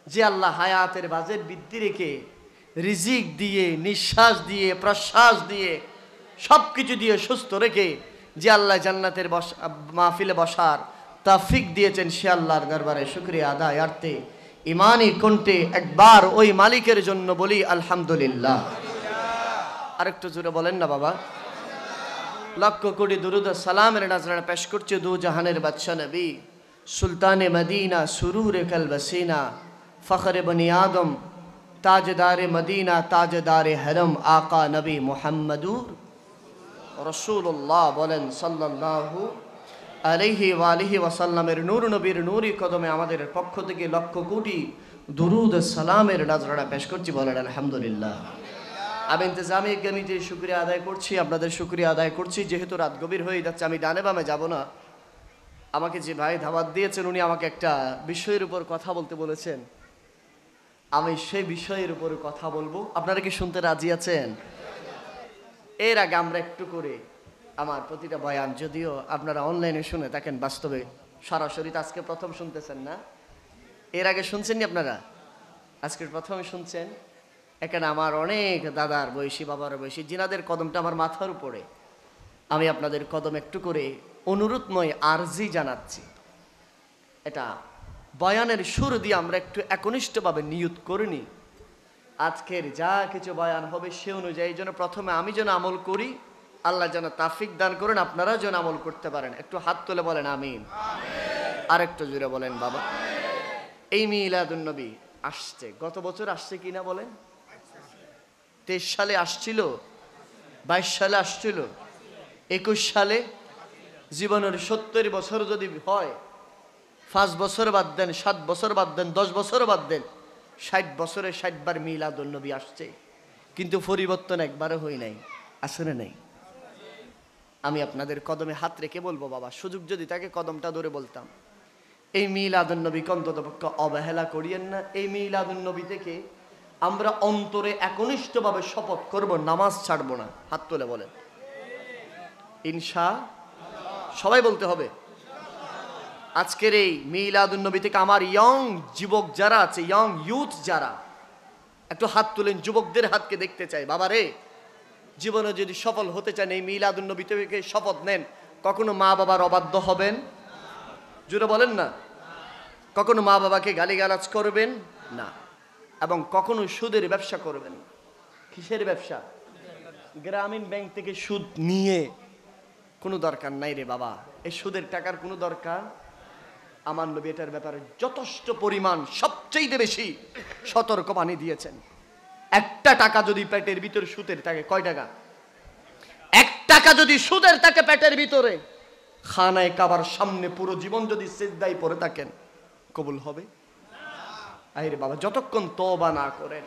যে আল্লাহ হায়াতের বাজেট বৃদ্ধি রেখে রিজিক দিয়ে, নিঃশ্বাস দিয়ে, প্রশ্বাস দিয়ে, সব কিছু দিয়ে সুস্থ রেখে যে আল্লাহ জান্নাতের মাহফিলে বসার তৌফিক দিয়েছেন, সে আল্লাহর দরবারে শুকরিয়া আদায়ার্থে ইমানি কণ্ঠে একবার ওই মালিকের জন্য বলি আলহামদুলিল্লাহ। আরেকটু জোরে বলেন না বাবা। লক্ষ কোটি দুরুদ সালামের নাজরানা পেশ করছে দু জাহানের বাদশা নবী, সুলতানে মদিনা, সুরুরে কলবসিনা, ফখরে বনি আদম, তাজদারে মদিনা, তাজদারে হরম, আকা নবী মুহাম্মদুর রাসূলুল্লাহ বলেন সাল্লাল্লাহু আলাইহি ওয়া আলিহি ওয়াসাল্লামের নূর নবীর নূরি কদমে আমাদের পক্ষ থেকে লক্ষ কোটি দুরুদ সালামের নাজরানা পেশ করছি, বলেন আলহামদুলিল্লাহ। আমি ইন্তজামি কমিটির শুকরিয়া আদায় করছি, আপনাদের শুকরিয়া আদায় করছি। যেহেতু রাত গভীর হয়ে যাচ্ছে, আমি ডানে বামে যাব না। আমাকে যে ভাই দাওয়াত দিয়েছেন, উনি আমাকে একটা বিষয়ের উপর কথা বলতে বলেছেন, আমি সেই বিষয়ের উপর কথা বলবো। আপনারা কি শুনতে রাজি আছেন? এর আগে আমরা একটু করে আমার প্রতিটা বয়ান, যদিও আপনারা অনলাইনে শুনে থাকেন, বাস্তবে সরাসরি তো আজকে প্রথম শুনতেছেন না। এর আগে শুনছেন নি আপনারা? আজকে প্রথম শুনছেন। এখানে আমার অনেক দাদার বয়সী, বাবার বয়সী, জিনাদের কদমটা আমার মাথার উপরে। আমি আপনাদের কদম একটু করে অনুরোধময় আরজি জানাচ্ছি। এটা বয়ানের সুর দিয়ে আমরা একটু একনিষ্ঠভাবে নিয়ত করিনি, আজকের যা কিছু বয়ান হবে সে অনুযায়ী যেন প্রথমে আমি যেন আমল করি, আল্লাহ যেন তাফিক দান করেন, আপনারা যেন আমল করতে পারেন। একটু হাত তুলে বলেন আমিন। আর একটু জুড়ে বলেন বাবা। এই মিলাদুন নবী আসছে, গত বছর আসছে কিনা বলেন? 23 সালে আসছিল, 22 সালে আসছিল, 21 সালে। জীবনের 70 বছর যদি হয়, 5 বছর বাদ দেন, 7 বছর বাদ দেন, 10 বছর বাদ দেন, 60 বছরে 60 বার মিলাদুন নবী আসছে, কিন্তু পরিবর্তন একবারও হয় নাই। আসলে নেই। আমি আপনাদের কদমে হাত রেখে বলবো বাবা, সুযোগ যদি তাকে কদমটা ধরে বলতাম, এই মিলাদুন নবীকে অন্ততপক্ষে অবহেলা করিয়েন না। এই মিলাদুন নবী থেকে আমরা অন্তরে একনিষ্ঠভাবে শপথ করব, নামাজ ছাড়বো না। হাত তুলে বলেন ইনশাআল্লাহ। সবাই বলতে হবে। আজকের এই মিলাদুন নবী থেকে আমার ইয়ং যুবক যারা আছে, ইয়ং ইউথ যারা, একটু হাত তুলেন। যুবকদের হাতকে দেখতে চাই। বাবা রে, জীবনে যদি সফল হতে চান, এই মিলাদুন নবী থেকে শপথ নেন, কখনো মা বাবার অবাধ্য হবেন, জুড়ে বলেন না, কখনো মা বাবাকে গালিগালাজ করবেন না, এবং কখনো সুদের ব্যবসা করবেন। কিসের ব্যবসা? গ্রামীণ ব্যাংক থেকে সুদ নিয়ে কোনো দরকার নাই রে বাবা, এই সুদের টাকার কোনো দরকার। আমার নবী এটার ব্যাপারে যথেষ্ট পরিমাণ সবচেয়ে বেশি সতর্কবাণী দিয়েছেন। একটা টাকা যদি পেটের ভিতরে সুদের থাকে, কয় টাকা? এক টাকা যদি সুদের থাকে পেটের ভিতরে, খানায় কাবার সামনে পুরো জীবন যদি সিজদায় পড়ে থাকেন, কবুল হবে? আরে বাবা, যতক্ষণ তওবা না করেন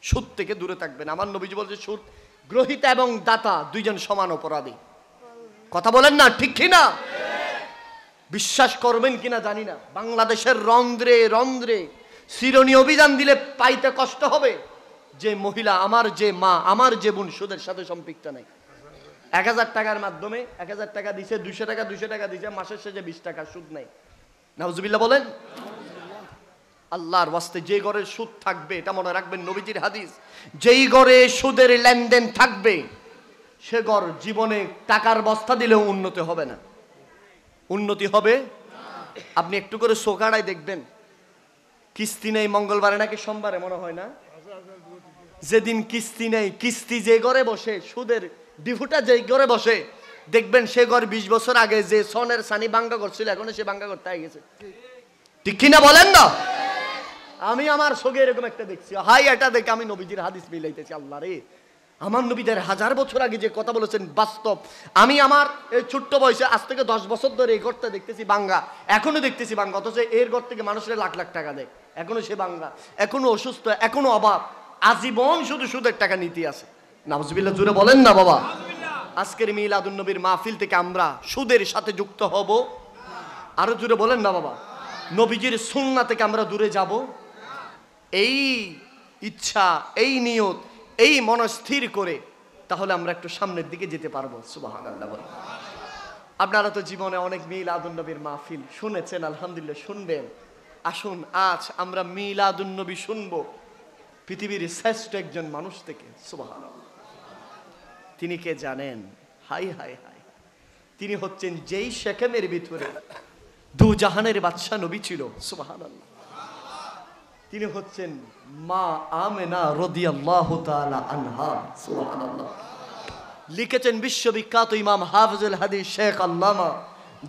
সুদ থেকে দূরে থাকবেন। আমার নবীজি বলছে সুদ গ্রহীতা এবং দাতা দুইজন সমান অপরাধী। কথা বলেন না, ঠিক কি না? বিশ্বাস করবেন কিনা জানি না, বাংলাদেশের রন্ধ্রে রন্ধ্রে চিরুনি অভিযান দিলে পাইতে কষ্ট হবে যে মহিলা, আমার যে মা, আমার যে বোন সুদের সাথে সম্পৃক্ত নাই। 1000 টাকার মাধ্যমে 1000 টাকা দিছে, 200 টাকা দিছে, মাসের শেষে 20 টাকা সুদ নাই। নাউজুবিল্লাহ বলেন। আল্লাহর ওয়াস্তে যে ঘরে সুদ থাকবে, এটা মনে রাখবেন, নবীজির হাদিস, যেই ঘরে সুদের লেনদেন থাকবে সে ঘর জীবনে টাকার বস্তা দিলেও উন্নতি হবে না। উন্নতি হবে? আপনি একটু করে সোকাড়ায় দেখবেন, কিস্তি নেই মঙ্গলবারে নাকি সোমবারে মনে হয় না, যেদিন কিস্তি নেই, কিস্তি যে ঘরে বসে, সুদের ডিফুটা যে ঘরে বসে, দেখবেন সে ঘর 20 বছর আগে যে সনের সানি বাঙ্গা করছিল, এখন সে বাঙ্গা করতে গেছে। ঠিক কিনা বলেন না? আমি আমার চোখে এরকম একটা দেখছি, হাই এটা দেখে আমি নবীজির হাদিস মিলাইতেছি। আল্লাহ রে, আমার নবীদের 1000 বছর আগে যে কথা বলেছেন বাস্তব। আমি আমার এই ছোট্ট বয়সে আজ থেকে 10 বছর ধরে এই ঘরটা দেখতেছি বাঙ্গা, এখনো দেখতেছি বাঙ্গা, অথচ এর ঘর থেকে মানুষের লাখ লাখ টাকা দেয়, এখনো সে বাঙ্গা, এখনো অসুস্থ, এখনো অভাব, আজীবন শুধু সুদের টাকা নিতে আসে। নাউজুবিল্লাহ জুড়ে বলেন না বাবা। আজকের মিলাদুন নবীর মাহফিল থেকে আমরা সুদের সাথে যুক্ত হব, আরো জুড়ে বলেন না বাবা। নবীজির সুন্নাহ থেকে আমরা দূরে যাব, এই ইচ্ছা, এই নিয়ত, এই মনস্থির করে তাহলে আমরা একটু সামনের দিকে যেতে পারবো। সুবহানাল্লাহ বলেন। আপনারা তো জীবনে অনেক মিলাদুন নবীর মাহফিল শুনেছেন, আলহামদুলিল্লাহ শুনবেন। আসুন আজ আমরা মিলাদুন নবী শুনবো পৃথিবীর শ্রেষ্ঠ একজন মানুষ থেকে। সুবহানাল্লাহ। তিনি কে জানেন? হাই হাই হাই, তিনি হচ্ছেন যেই শেকেমের ভিতরে দু জাহানের বাদশা নবী ছিল। সুবহানাল্লাহ। তিনি হচ্ছেন মা আমেনা রাদিয়াল্লাহু তাআলা আনহা। সুবহানাল্লাহ। লিখেছেন বিশ্ববিখ্যাত ইমাম হাফিজুল হাদিস শেখ আল্লামা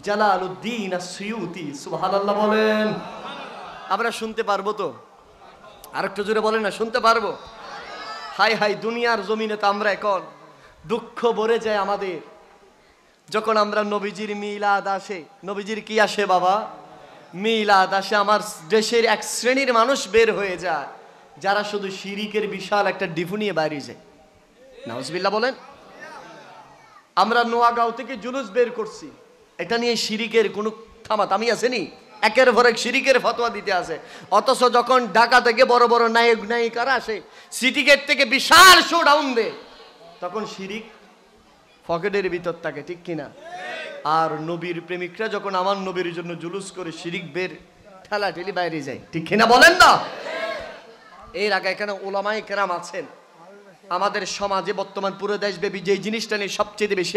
জালালউদ্দিন আস-সুয়ুতি। সুবহানাল্লাহ বলেন। আমরা শুনতে পারবো তো? আরেকটু জোরে বলেন না, শুনতে পারবো? হাই হাই, দুনিয়ার জমিনে তো আমরা এখন দুঃখ ভরে যায় আমাদের যখন আমরা নবীজির মিলাদ আসে। নবীজির কি আসে বাবা? মিলাদ আসে। আমার দেশের এক শ্রেণীর মানুষ বের হয়ে যায় যারা শুধু শিরিকের বিশাল একটা ডিফু নিয়ে বাইরে যায়। নাউজুবিল্লাহ বলেন। আমরা নোয়াগাঁও থেকে জুলুস বের করছি, এটা নিয়ে শিরিকের কোনো থামাতামি আসেনি, একের পর এক শিরিকের ফতোয়া দিতে আসে। অথচ যখন ঢাকা থেকে বড় বড় নায়ক নায়িকারা আসে, সিটি গেট থেকে বিশাল শো ডাউন দেয়, তখন শিরিক পকেটের ভিতর থাকে। ঠিক কিনা? আর নবীর প্রেমিকরা যখন আমার নবীর জন্য জুলুস করে, শিরিক বের ঠেলা ঠেলি বাইরে যায়। ঠিক কিনা বলেন না? এর আগে এখানে ওলামায়ে কেরাম আছেন। আমাদের সমাজে বর্তমান পুরো দেশব্যাপী যে জিনিসটা নিয়ে সবচেয়ে বেশি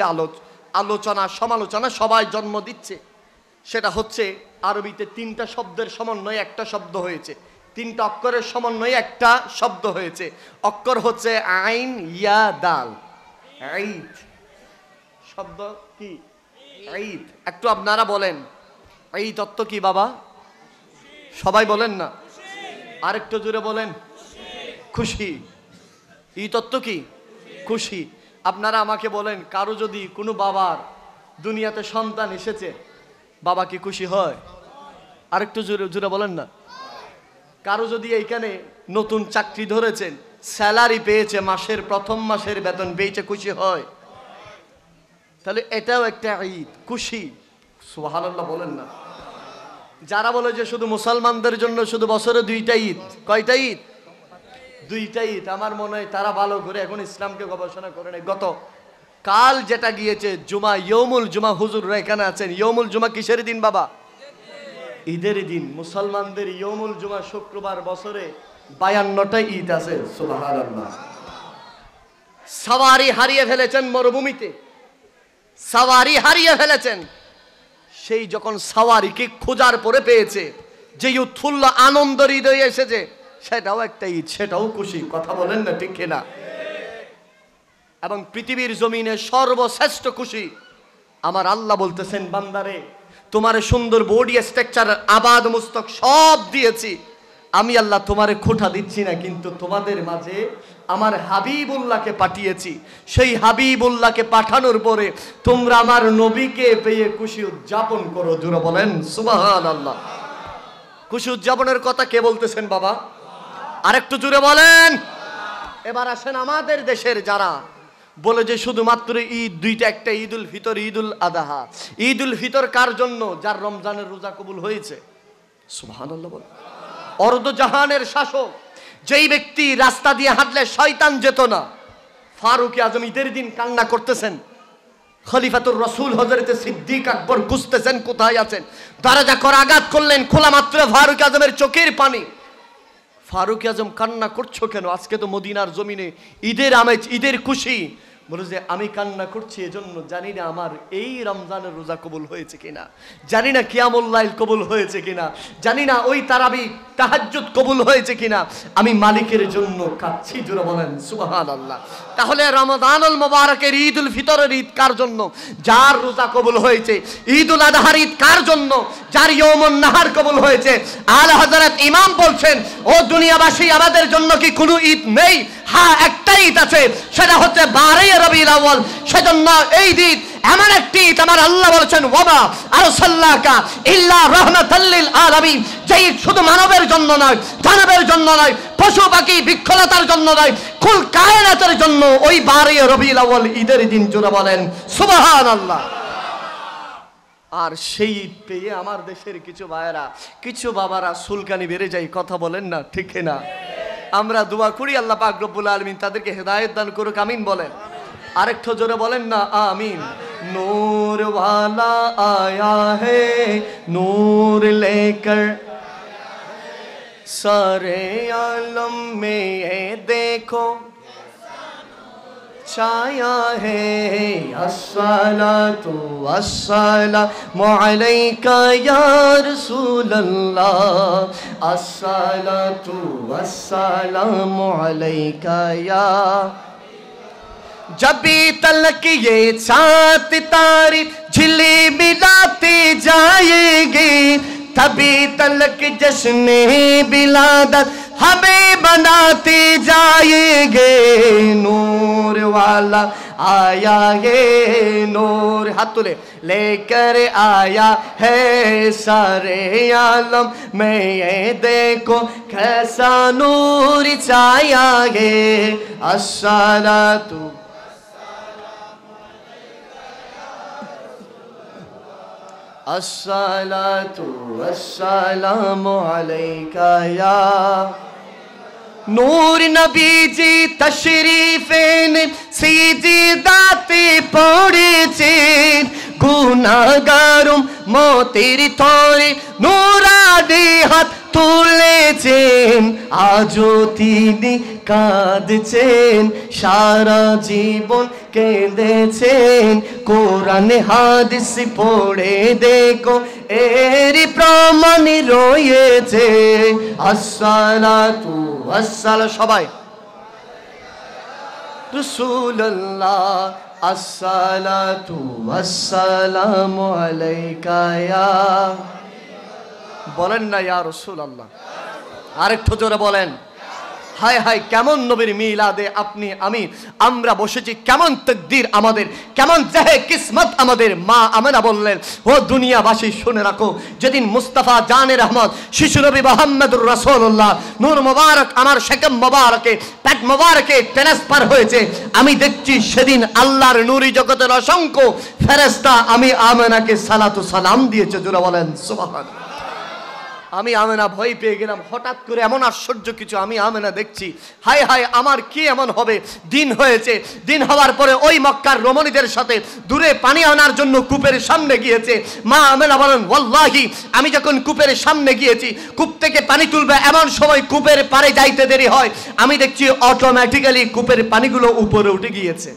আলোচনা সমালোচনা সবাই জন্ম দিচ্ছে, সেটা হচ্ছে আরবিতে 3টা শব্দের সমন্বয়ে একটা শব্দ হয়েছে, 3টা অক্ষরের সমন্বয়ে একটা শব্দ হয়েছে। অক্ষর হচ্ছে আইন, ইয়া, দাল। ঈদ শব্দ কি? ঈদ। একটু আপনারা বলেন, এই তত্ত্ব কি বাবা? সবাই বলেন না, আরেকটু জোরে বলেন। খুশি। এই তত্ত্ব কি? খুশি। আপনারা আমাকে বলেন, কারো যদি কোনো বাবার দুনিয়াতে সন্তান এসেছে, বাবা কি খুশি হয়? আরেকটু জোরে জোরে বলেন না। কারো যদি এইখানে নতুন চাকরি ধরেছেন, স্যালারি পেয়েছে, মাসের প্রথম মাসের বেতন পেয়েছে, খুশি হয়? তাহলে এটাও একটা ঈদ, খুশি। সুবহানাল্লাহ বলেন না। যারা বলে যে শুধু মুসলমানদের জন্য শুধু বছরে 2টা ঈদ, কয়টা ঈদ? 2টা ঈদ। আমার মনে হয় তারা ভালো করে এখন ইসলামকে গবেষণা করে নেয়। গত কাল যেটা গিয়েছে জুমা, ইয়ৌমুল জুমা, হুজুররা এখানে আছেন। ইয়ৌমুল জুমা কিসের দিন বাবা? ঈদের দিন। মুসলমানদের ইয়ৌমুল জুমা শুক্রবার, বছরে 52টা ঈদ আছে। সুবহানাল্লাহ। সাওয়ারি হারিয়ে ফেলেছেন মরুভূমিতে, সাওয়ারি হারিয়ে ফেলেছেন। সেই যখন সাওয়ারিকে খোঁজার পরে পেয়েছে, যে উৎফুল্ল আনন্দ হৃদয়ে এসেছে, সেটাও একটা ঈদ, সেটাও খুশি। কথা বলেন না, ঠিক কিনা? এবং পৃথিবীর জমিনে সর্বশ্রেষ্ঠ খুশি আমার আল্লাহ বলতেছেন, বান্দারে তোমারে সুন্দর বডি স্ট্রাকচার আবাদ মুস্তক সব দিয়েছি আমি আল্লাহ, তোমারে খোঁটা দিচ্ছি না, কিন্তু তোমাদের মাঝে আমার হাবিবুল্লাহকে পাঠিয়েছি। সেই হাবিবুল্লাহকে পাঠানোর পরে তোমরা আমার নবীকে পেয়ে খুশি উদযাপন করো। জোরে বলেন সুবহানাল্লাহ। খুশি উদযাপনের কথা কে বলতেছেন বাবা? আরেকটু জোরে বলেন। এবার আসেন আমাদের দেশের যারা বলে যে শুধুমাত্র ঈদ দুইটা, একটা ঈদুল ফিতর, ঈদুল আদাহা। ঈদুল ফিতর কার জন্য? যার রমজানের রোজা কবুল হয়েছে। সুবহানাল্লাহ বল। অর্ধজাহানের শাসক যেই ব্যক্তি রাস্তা দিয়ে হাঁটলে শয়তান যেত না, ফারুক আজম ঈদের দিন কান্না করতেছেন, খলিফাতুর রাসূল হযরত সিদ্দিক আকবর খুঁজতেছেন কোথায় আছেন, দরজা করে আঘাত করলেন, খোলা মাত্র ফারুক আজমের চোখের পানি। ফারুক আজম কান্না করছো কেন? আজকে তো মদিনার জমিনে ঈদের আমেজ, ঈদের খুশি। বলে যে আমি কান্না করছি এজন্য জানি না আমার এই রমজানের রোজা কবুল হয়েছে কিনা, জানি না কিয়ামুল লাইল কবুল হয়েছে কিনা, জানি না ওই তারাবি তাহাজ্জুদ কবুল হয়েছে কিনা, আমি মালিকের জন্য কাঁদছি। জোরে বলেন সুবহানাল্লাহ। তাহলে রমাদানুল মুবারকের ঈদুল ফিতরের ঈদ কার জন্য? যার রোজা কবুল হয়েছে। ঈদুল আযহার ঈদ কার জন্য? যার ইয়াউমুন নাহার কবুল হয়েছে। আলা হযরত ইমাম বলছেন, ও দুনিয়াবাসী, আমাদের জন্য কি কোনো ঈদ নেই? হ্যাঁ, একটাই ঈদ আছে, সেটা হচ্ছে 12 রবিউল আউয়াল। সেজন্য এই ঈদ এমন একটি ঈদ, আমার আল্লাহ বলেছেন ওয়ামা আরসালনাকা ইল্লা রাহমাতাল লিল আলামিন। যে ঈদ শুধু মানবের জন্য নয়, দানবের জন্য নয়, পশু পাখি বৃক্ষলতার জন্য নয়, কুল কায়নাতের জন্য ওই 12 রবিউল আউয়াল ঈদের দিন। জোরে বলেন সুবহানাল্লাহ। আর সেই ঈদ পেয়ে আমার দেশের কিছু ভাইয়েরা, কিছু বাবারা সুলকানি বেড়ে যায়। কথা বলেন না, ঠিক না? আমরা দোয়া করি আল্লাহ পাক রব্বুল আলামিন তাদেরকে হেদায়েত দান করুক। আমিন বলেন। আরেকটু জোরে বলেন না আমিন। নূর ওয়ালা আয়া হে নূর লেকর সারে আলম মে দেখো ছায়া হে। আসসালাতু ওয়াসসালামু আলাইকা ইয়া রাসূলুল্লাহ, আসসালাতু ওয়াসসালামু আলাইকা ইয়া। जबी तलक ये सात तारे झिले मिलाते जाएंगे, तभी तलक जश्ने बिलादत हमें बनाते जाएंगे। नूर वाला आया ये नूर, हाथ तुले, लेकर आया है सारे आलम में, ये देखो कैसा नूर छाया है। अस्सलातु अस्सलातु वस्सलामु अलैका या नूर। नबी जी तशरीफेन সিজদাতে পড়েছেন, গুনাহগারুম মতের তরে নূরানি হাত তুলেছেন। আজও তিনি কাঁদছেন, সারা জীবন কেঁদেছেন। কোরআন হাদিস পড়ে দেখো এর প্রমাণ রয়েছে। আসসালাতু ওয়াসসালাম সবাই রাসূলুল্লাহ, আসসালাতু ওয়াসসালামু আলাইকা ইয়া। বলেন না ইয়া রাসূলুল্লাহ। আরেকটু জোরে বলেন। হায় হায়, কেমন নবীর মিলাদে আপনি আমি আমরা বসেছি, কেমন তাকদীর আমাদের, কেমন জাহে কিসমত আমাদের। মা আমেনা বললেন, ও দুনিয়াবাসী শুনে রাখো, যেদিন মুস্তাফা জানে রহমত শিশু নবী মুহাম্মদুর রাসূলুল্লাহ নূর মোবারক আমার শেকম মোবারকে পেট মোবারকে ট্রান্সফার হয়েছে, আমি দেখছি সেদিন আল্লাহর নূরি জগতের অসংখ্য ফেরেশতা আমি আমেনাকে সালাতু সালাম দিয়েছে। জোরে বলেন সুবহানাল্লাহ। আমি আমেনা ভয় পেয়ে গেলাম, হঠাৎ করে এমন আশ্চর্য কিছু আমি আমেনা দেখছি। হায় হায়, আমার কি এমন হবে? দিন হয়েছে, দিন হওয়ার পরে ওই মক্কার রমণীদের সাথে দূরে পানি আনার জন্য কূপের সামনে গিয়েছে। মা আমেনা বলেন, ওয়াল্লাহি আমি যখন কূপের সামনে গিয়েছি, কূপ থেকে পানি তুলবে এমন সময় কূপের পাড়ে যাইতে দেরি হয়, আমি দেখছি অটোমেটিক্যালি কূপের পানিগুলো উপরে উঠে গিয়েছে।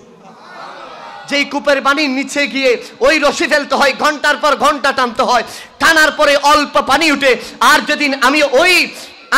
যেই কূপের পানির নিচে গিয়ে ওই রশি ফেলতে হয়, ঘন্টার পর ঘন্টা টানতে হয়, টানার পরে অল্প পানি উঠে। আর যেদিন আমি ওই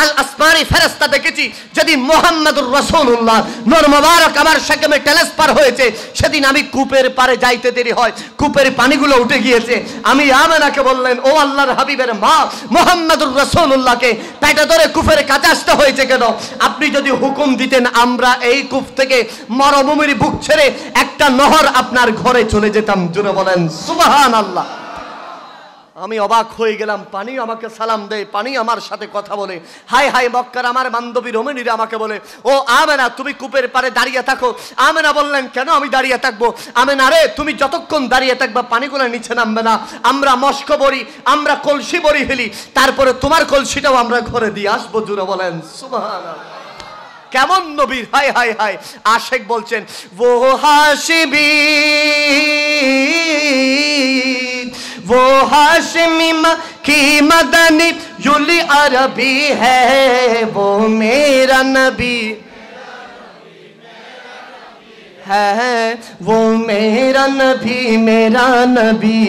আল আসমানি ফেরেশতা দেখেছি। যেদিন মুহাম্মদুর রাসূলুল্লাহ নূর মুবারক আমার শাকেমে ট্রান্সফার হয়েছে, সেদিন আমি কূপের পারে যাইতে দেরি হয়, কূপের পানিগুলো উঠে গিয়েছে। আমি আমেনাকে বললেন, ও আল্লাহর হাবিবের মা, মুহাম্মদুর রাসূলুল্লাহকে পেটে ধরে কূপের কাছে আসতে হয়েছে কেন? আপনি যদি হুকুম দিতেন, আমরা এই কূপ থেকে মরুভূমির বুক ছেড়ে একটা নহর আপনার ঘরে চলে যেতাম। জোরে বলেন সুবহানাল্লাহ। আমি অবাক হয়ে গেলাম। পানি আমাকে সালাম দেয়, পানি আমার সাথে কথা বলে। হাই হাই মক্কার আমার বান্ধবী রমণীরা আমাকে বলে, ও আমেনা তুমি কূপের পারে দাঁড়িয়ে থাকো। আমেনা বললেন, কেন আমি দাঁড়িয়ে থাকবো? আমেনা রে, তুমি যতক্ষণ দাঁড়িয়ে থাকবা পানিগুলো নিচে নামবে না। আমরা মস্ক বড়ি, আমরা কলসি বড়ি ফেলি, তারপরে তোমার কলসিটাও আমরা ঘরে দিয়ে আসবো। জোরে বলেন সুবহানাল্লাহ। কেমন নবীর! High high high. আশেক বলছেন, वो हाशिमी वो हाशिमी की मदनी युली अरबी है, वो मेरा नबी है, वो मेरा नबी मेरा नबी।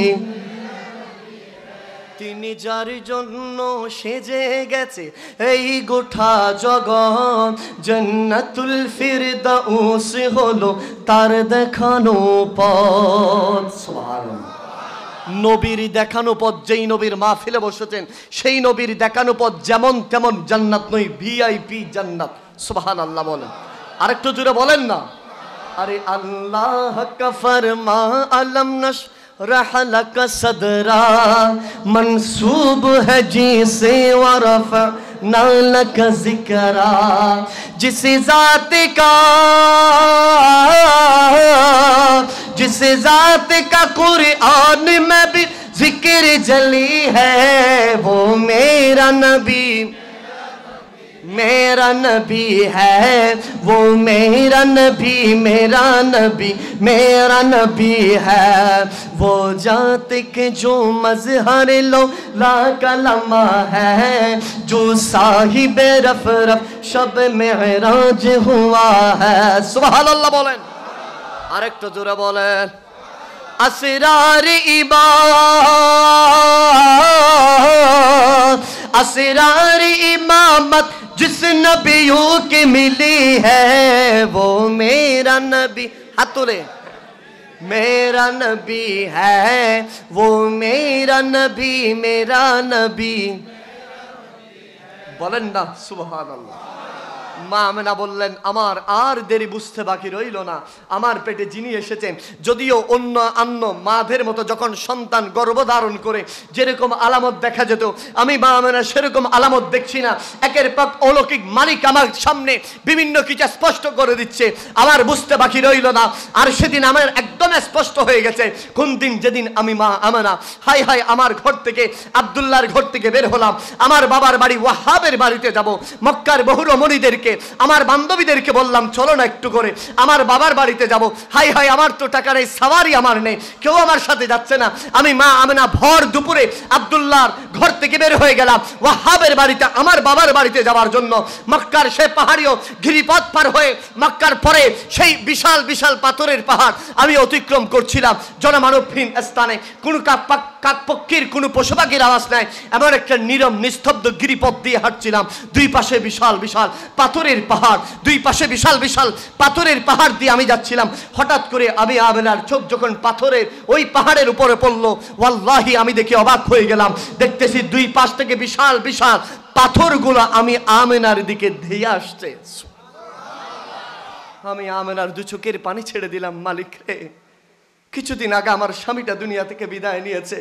তিনি যার জন্য সেজে গেছে এই গোটা জগৎ, জান্নাতুল ফিরদাউস হলো তার দেখানো পথ। সুবহানাল্লাহ। নবীর দেখানো পথ, যেই নবীর মাহফিলে বসেছেন সেই নবীর দেখানো পথ যেমন তেমন জান্নাত নয়, ভিআইপি জান্নাত। সুবহানাল্লাহ বলেন, আরেকটু জোরে বলেন না। আরে আল্লাহ কা ফরমা আলম নশ रहलक सदरा मंसूब है जिसे वरफ़ना लक ज़िक्रा, जिस ज़ात का कुरआन में भी जिक्र जली है, वो मेरा नबी मेरा नबी है, वो मेरा नबी मेरा नबी मेरा नबी है। वो जात के जो मज़हर लो ला कलमा है, जो साहिब रफ रफ शब मेराज हुआ है। सुबहानअल्लाह बोलें, আরেকটু জোরে বলেন। আসরার असरार इमामत जिस नबियों की मिली है, वो मेरा नबी, हाथ तोले, मेरा नबी है, वो मेरा नबी मेरा नबी। बोलें ना सुबहानअल्लाह। মা আমেনা বললেন, আমার আর দেরি বুঝতে বাকি রইল না। আমার পেটে যিনি এসেছেন, যদিও অন্য মাদের মতো যখন সন্তান গর্ভধারণ করে যেরকম আলামত দেখা যেত, আমি মা আমেনা সেরকম আলামত দেখছি না। একের পর অলৌকিক মালিক আমার সামনে বিভিন্ন কিছু স্পষ্ট করে দিচ্ছে, আমার বুঝতে বাকি রইল না। আর সেদিন আমার একদম স্পষ্ট হয়ে গেছে। কোন দিন? যেদিন আমি মা আমেনা হাই হাই আমার ঘর থেকে, আব্দুল্লাহর ঘর থেকে বের হলাম, আমার বাবার বাড়ি ওয়াহাবের বাড়িতে যাব। মক্কার বহু রমণীদেরকে, আমার বান্ধবীদেরকে বললাম, চলো না একটু করে আমার বাবার বাড়িতে যাব। হাই হাই আমার তো টাকা নেই, সাওয়ারি আমার নেই, কেউ আমার সাথে যাচ্ছে না। আমি মা আমেনা ভর দুপুরে আব্দুল্লাহর ঘর থেকে বের হয়ে গেলাম ওয়াহাবের বাড়িতে, আমার বাবার বাড়িতে যাওয়ার জন্য। মক্কার সেই পাহাড়ীয় গিরিপথ পার হয়ে মক্কার পরে সেই বিশাল বিশাল পাথরের পাহাড় আমি অতিক্রম করছিলাম। জনমানবহীন স্থানে কোনো কাকপক্ষীর কোনো পশু পাখির আওয়াজ নাই, এমন একটা নীরব নিস্তব্ধ গিরিপথ দিয়ে হাঁটছিলাম। দুই পাশে বিশাল বিশাল পাথরের পাহাড়, দুই পাশে বিশাল বিশাল পাথরের পাহাড় দিয়ে আমি যাচ্ছিলাম। হঠাৎ করে আমি আমেনার চোখ যখন পাথরের ওই পাহাড়ের উপরে পড়লো, ওয়াল্লাহি আমি দেখে অবাক হয়ে গেলাম। দেখতেছি দুই পাশ থেকে বিশাল বিশাল পাথরগুলো আমি আমেনার দিকে ধেয়ে আসছে। আমি আমেনার দু চোখের পানি ছেড়ে দিলাম, মালিক রে, কিছুদিন আগে আমার স্বামীটা দুনিয়া থেকে বিদায় নিয়েছে,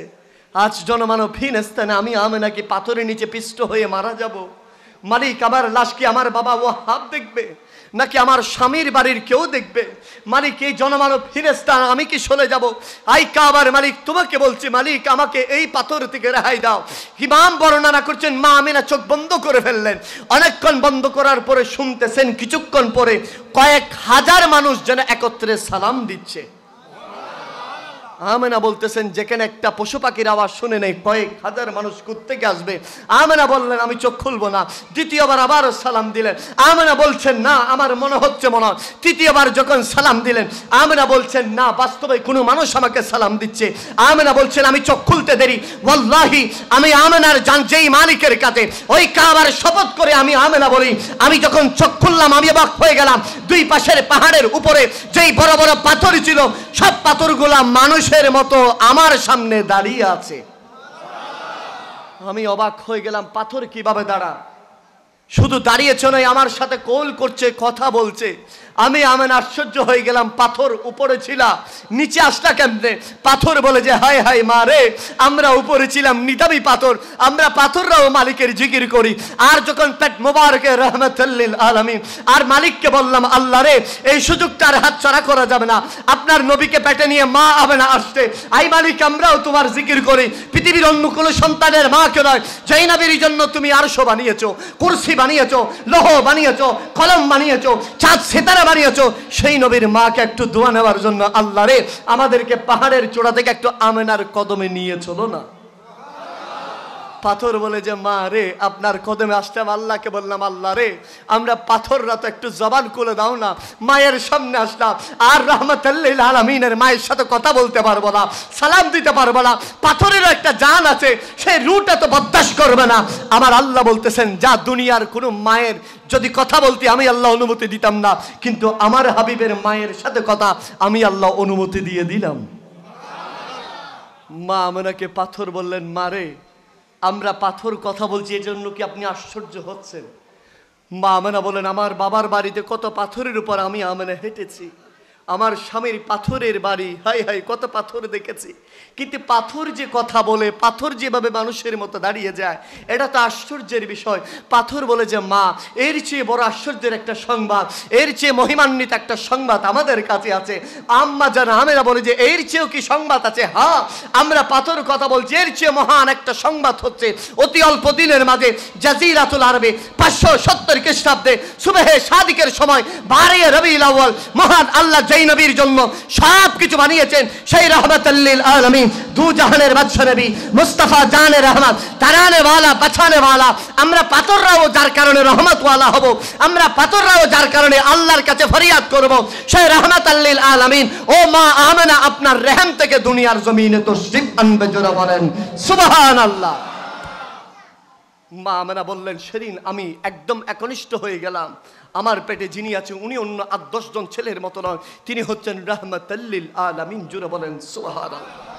আজ জনমানবহীন স্থানে আমি আমেনাকে পাথরের নিচে পিষ্ট হয়ে মারা যাব। মালিক, আমার লাশ কি আমার বাবা ওয়াহাব দেখবে নাকি আমার স্বামীর বাড়ির কেউ দেখবে? মালিক, এই জনমানবহীন স্থান আমি কি চলে যাব? আই কাবার মালিক, তোমাকে বলছি মালিক, আমাকে এই পাথর থেকে রেহাই দাও। ইমাম বর্ণনা করছেন, মা আমেনা চোখ বন্ধ করে ফেললেন। অনেকক্ষণ বন্ধ করার পরে শুনতেছেন, কিছুক্ষণ পরে কয়েক হাজার মানুষ যেন একত্রে সালাম দিচ্ছে। আমেনা বলতেছেন যেখানে একটা পশু পাখির আওয়াজ শুনে নেই কয়েক হাজার মানুষ কোত্থেকে আসবে। আমেনা বললেন আমি চোখ খুলবো না। দ্বিতীয়বার আবারও সালাম দিলেন। আমেনা বলছেন না আমার মনে হচ্ছে মনে হয়। তৃতীয়বার যখন সালাম দিলেন আমেনা বলছেন না বাস্তবে কোনো মানুষ আমাকে সালাম দিচ্ছে। আমেনা বলছেন আমি চোখ খুলতে দেরি ওয়াল্লাহি আমি আমেনার জান যেই মালিকের কাছে ওই কাবার শপথ করে আমি আমেনা বলি আমি যখন চোখ খুললাম আমি অবাক হয়ে গেলাম। দুই পাশের পাহাড়ের উপরে যেই বড় বড় পাথর ছিল সব পাথরগুলা মানুষের মতো আমার সামনে দাঁড়িয়ে আছে। আমি অবাক হয়ে গেলাম পাথর কিভাবে দাঁড়া, শুধু দাঁড়িয়েছে নয় আমার সাথে কল করছে কথা বলছে। আমি আশ্চর্য হয়ে গেলাম পাথর উপরে ছিল নিচে আসলা কেমনে? পাথর বলে যে হায় হায় মা রে আমরা উপরে ছিলাম নিতাবি পাথর, আমরা পাথররাও মালিকের জিকির করি। আর যখন পেট মোবারকে রহমাতুল লিল আলামিন আর মালিককে বললাম আল্লাহ রে এই সুযোগটা আর হাতছাড়া করা যাবে না, আপনার নবীকে পেটে নিয়ে মা আমেনা আসছে, আই মালিক আমরাও তোমার জিকির করি। পৃথিবীর অন্য কোনো সন্তানের মাকে নয় যেই নবীর জন্য তুমি আরশ বানিয়েছো, কুরসি বানিয়েছো, লৌহ বানিয়েছো, কলম বানিয়েছো, চাঁদ সিতারা বানিয়েছো, সেই নবীর মাকে একটু দোয়া নেওয়ার জন্য আল্লাহ রে আমাদেরকে পাহাড়ের চূড়া থেকে একটু আমেনার কদমে নিয়ে চলো না। পাথর বলে যে মা রে আপনার কদমে আসলাম। আল্লাহকে বললাম আল্লাহ রে আমরা পাথররা তো একটু জবান খুলে দাও না। মায়ের সামনে আসলাম আর রহমাতুল লিল আলামিনের মায়ের সাথে কথা বলতে পারবো না, সালাম দিতে পারবো না। পাথরেরও একটা জান আছে, সেই রুটা তো বরদাস্ত করবে না। আমার আল্লাহ বলতেছেন যা দুনিয়ার কোনো মায়ের যদি কথা বলতে আমি আল্লাহ অনুমতি দিতাম না, কিন্তু আমার হাবিবের মায়ের সাথে কথা আমি আল্লাহ অনুমতি দিয়ে দিলাম। মা আমেনাকে পাথর বললেন মা রে আমরা পাথর কথা বলছি এজন্য কি আপনি আশ্চর্য হচ্ছেন? মা আমেনা বলেন আমার বাবার বাড়িতে কত পাথরের উপর আমি আমেনা হেঁটেছি, আমার স্বামীর পাথরের বাড়ি, হাই হাই কত পাথর দেখেছি, কিন্তু পাথর যে কথা বলে পাথর যেভাবে মানুষের মতো দাঁড়িয়ে যায় এটা তো আশ্চর্যের বিষয়। পাথর বলে যে মা এর চেয়ে বড় আশ্চর্যের একটা সংবাদ, এর চেয়ে মহিমান্বিত একটা সংবাদ আমাদের কাছে আছে। আম্মা জানা আমেনা বলে যে এর চেয়েও কি সংবাদ আছে? হ্যাঁ আমরা পাথর কথা বলছি, এর চেয়ে মহান একটা সংবাদ হচ্ছে অতি অল্প দিনের মাঝে জাজিরাতুল আরবে 570 খ্রিস্টাব্দে সুবহে সাদিকের সময় 12 রবিউল আউয়াল মহান আল্লাহ যেই নবীর জন্য সব কিছু বানিয়েছেন সেই রহমাতুল লিল আলামিন দু জাহানের বাদশা নবী মুস্তাফা জানে রহমত তারানে ওয়ালা বাঁচানে ওয়ালা, আমরা পাথররাও যার কারণে রহমত ওয়ালা হব, আমরা পাথররাও যার কারণে আল্লাহর কাছে ফরিয়াদ করব সেই রহমাতুল লিল আলামিন। ও মা আমেনা আপনার রহম থেকে দুনিয়ার জমিনে তশরিফ আনবে, জোরে বলেন সুবহানাল্লাহ। মা আমেনা বললেন সেদিন আমি একদম একনিষ্ঠ হয়ে গেলাম। আমার পেটে যিনি আছে উনি অন্য 8-10 জন ছেলের মতো নয়, তিনি হচ্ছেন রহমাতুল লিল আলামিন, জোরে বলেন সুবহানাল্লাহ।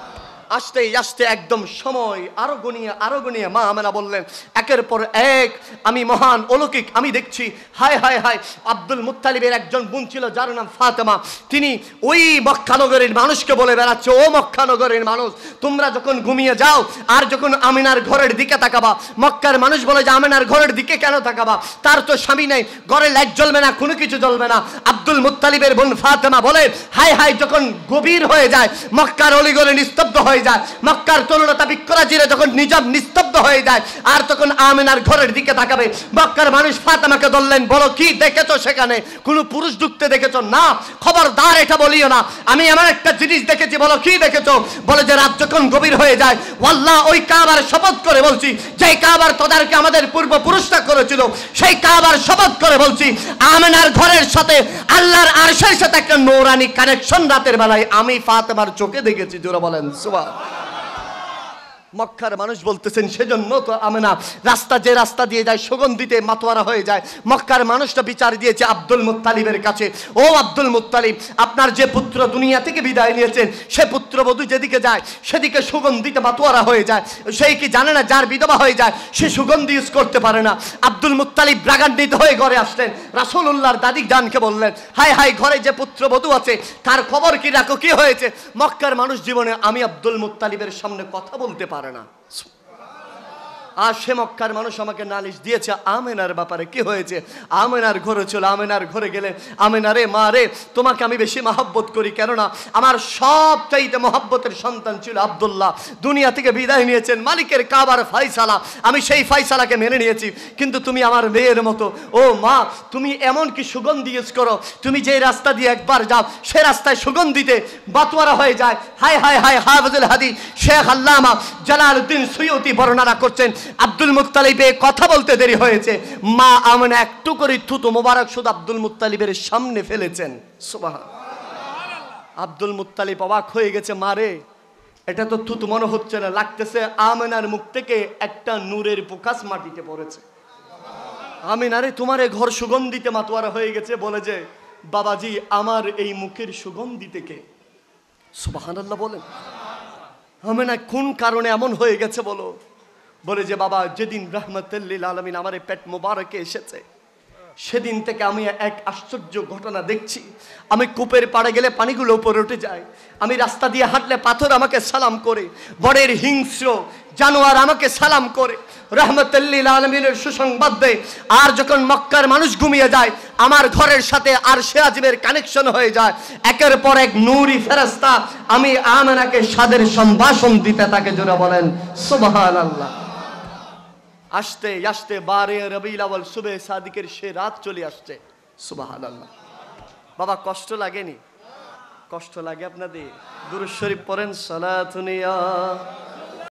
আস্তে আস্তে একদম সময় আরো গনিয়ে মা আমেনা বললেন একের পর এক আমি মহান অলৌকিক আমি দেখছি। হায় হায় হায় আব্দুল মুত্তালিবের একজন বোন ছিল যার নাম ফাতেমা, তিনি ওই মক্কানগরের মানুষকে বলে বেড়াচ্ছে ও মক্কানগরের মানুষ তোমরা যখন ঘুমিয়ে যাও আর যখন আমিনার ঘরের দিকে তাকাবা, মক্কার মানুষ বলে যে আমিনার ঘরের দিকে কেন তাকাবা, তার তো স্বামী নেই, ঘরে লাইট জ্বলবে না, কোনো কিছু জ্বলবে না। আব্দুল মুত্তালিবের বোন ফাতেমা বলে হায় হায় যখন গভীর হয়ে যায় মক্কার অলিগলি নিস্তব্ধ হয়ে যায়, মক্কার তরুণতা বিক্রাজিরা যখন নিজাম নিস্তব্ধ হয়ে যায় আর তখন আমিনার ঘরের দিকে তাকাবে, মক্কার মানুষ ফাতেমাকে বললেন বলো কি দেখেছো সেখানে কোনো পুরুষ ঢুকতে দেখেছো? না, খবরদার এটা বলিও না, আমি এমন একটা জিনিস দেখেছি। বলো কি দেখেছো? বলে যে রাত যখন গভীর হয়ে যায় আল্লাহ ওই কাবার শপথ করে বলছি যেই কাবার তোদেরকে আমাদের পূর্বপুরুষরা করেছিল সেই কাবার শপথ করে বলছি আমিনার ঘরের সাথে আল্লাহর আরশের সাথে একটা নূরানি কানেকশন রাতের বেলায় আমি ফাতেমার চোখে দেখেছি, জোরে বলেন সুবহানাল্লাহ। মক্কার মানুষ বলতেছেন সেজন্য তো আমেনা যে রাস্তা দিয়ে যায় সুগন্ধিতে মাতোয়ারা হয়ে যায়। মক্কার মানুষটা বিচার দিয়েছে আব্দুল মুত্তালিবের কাছে, ও আব্দুল মুত্তালিব আপনার যে পুত্র দুনিয়া থেকে বিদায় নিয়েছেন সে পুত্রবধূ যেদিকে যায় সেদিকে সুগন্ধিতে মাতোয়ারা হয়ে যায়, সেই কি জানে না যার বিধবা হয়ে যায় সে সুগন্ধি ইউজ করতে পারে না। আব্দুল মুত্তালিব রাগান্বিত হয়ে ঘরে আসলেন, রাসূলুল্লাহর দাদি জানকে বললেন হায় হায় ঘরে যে পুত্রবধূ আছে তার খবর কি রাখো, কি হয়েছে? মক্কার মানুষ জীবনে আমি আব্দুল মুত্তালিবের সামনে কথা বলতে পারে না। আর সে মক্কার মানুষ আমাকে নালিশ দিয়েছে আমেনার ব্যাপারে। কি হয়েছে? আমেনার ঘরে চলো। আমেনার ঘরে গেলে, আমেনা রে, মা রে, তোমাকে আমি বেশি মহব্বত করি, কেননা আমার সবচাইতে মহব্বতের সন্তান ছিল আব্দুল্লাহ। দুনিয়া থেকে বিদায় নিয়েছেন, মালিকের কাবার ফাইসালা, আমি সেই ফাইসালাকে মেনে নিয়েছি। কিন্তু তুমি আমার মেয়ের মতো। ও মা, তুমি এমন কি সুগন্ধি ইউজ করো, তুমি যে রাস্তা দিয়ে একবার যাও সে রাস্তায় সুগন্ধিতে বাতোয়ারা হয়ে যায়। হায় হায় হায়, হাফিজুল হাদিস শেখ আল্লামা জালালউদ্দিন সুয়ুতি বর্ণনা করছেন, আব্দুল মুত্তালিবের কথা বলতে দেরি হয়েছে, মা আমেনা একটু করে থুতু মোবারক শুধু আব্দুল মুত্তালিবের সামনে ফেলেছেন। সুবহানাল্লাহ। আব্দুল মুত্তালিব অবাক হয়ে গেছে, মারে এটা তো থুতু মনে হচ্ছে না, লাগতেছে আমেনার মুখ থেকে একটা নূরের প্রকাশ মাটিতে পড়েছে। আমেনারে, তোমার এই ঘর সুগন্ধিতে মাতোয়ারা হয়ে গেছে। বলে যে, বাবাজি আমার এই মুখের সুগন্ধি থেকে। সুবহানাল্লাহ বলেন। আমেনা কোন কারণে এমন হয়ে গেছে বলো? বলে যে, বাবা যেদিন রাহমাতুল লিল আলামিন আমার পেট মোবারকে এসেছে, সেদিন থেকে আমি এক আশ্চর্য ঘটনা দেখছি। আমি কূপের পাড়ে গেলে পানিগুলো উপরে উঠে যায়, আমি রাস্তা দিয়ে হাঁটলে পাথর আমাকে সালাম করে, বনের হিংস্র জানোয়ার আমাকে সালাম করে, রাহমাতুল লিল আলামিনের সুসংবাদ দেয়। আর যখন মক্কার মানুষ ঘুমিয়ে যায়, আমার ঘরের সাথে আরশে আজিমের কানেকশন হয়ে যায়। একের পর এক নূরি ফেরেশতা আমি আমেনাকে সাদের সম্ভাষণ দিতে থাকে। জোরে বলেন সুবহানাল্লাহ। আসতে আসতে 12 রবিউল আউয়াল সুবে সাদিকের সে রাত চলে আসছে। সুবহানাল্লাহ। বাবা কষ্ট লাগেনি? কষ্ট লাগে আপনাদের? দুরূদ শরীফ পড়েন, সালাতুন ইয়া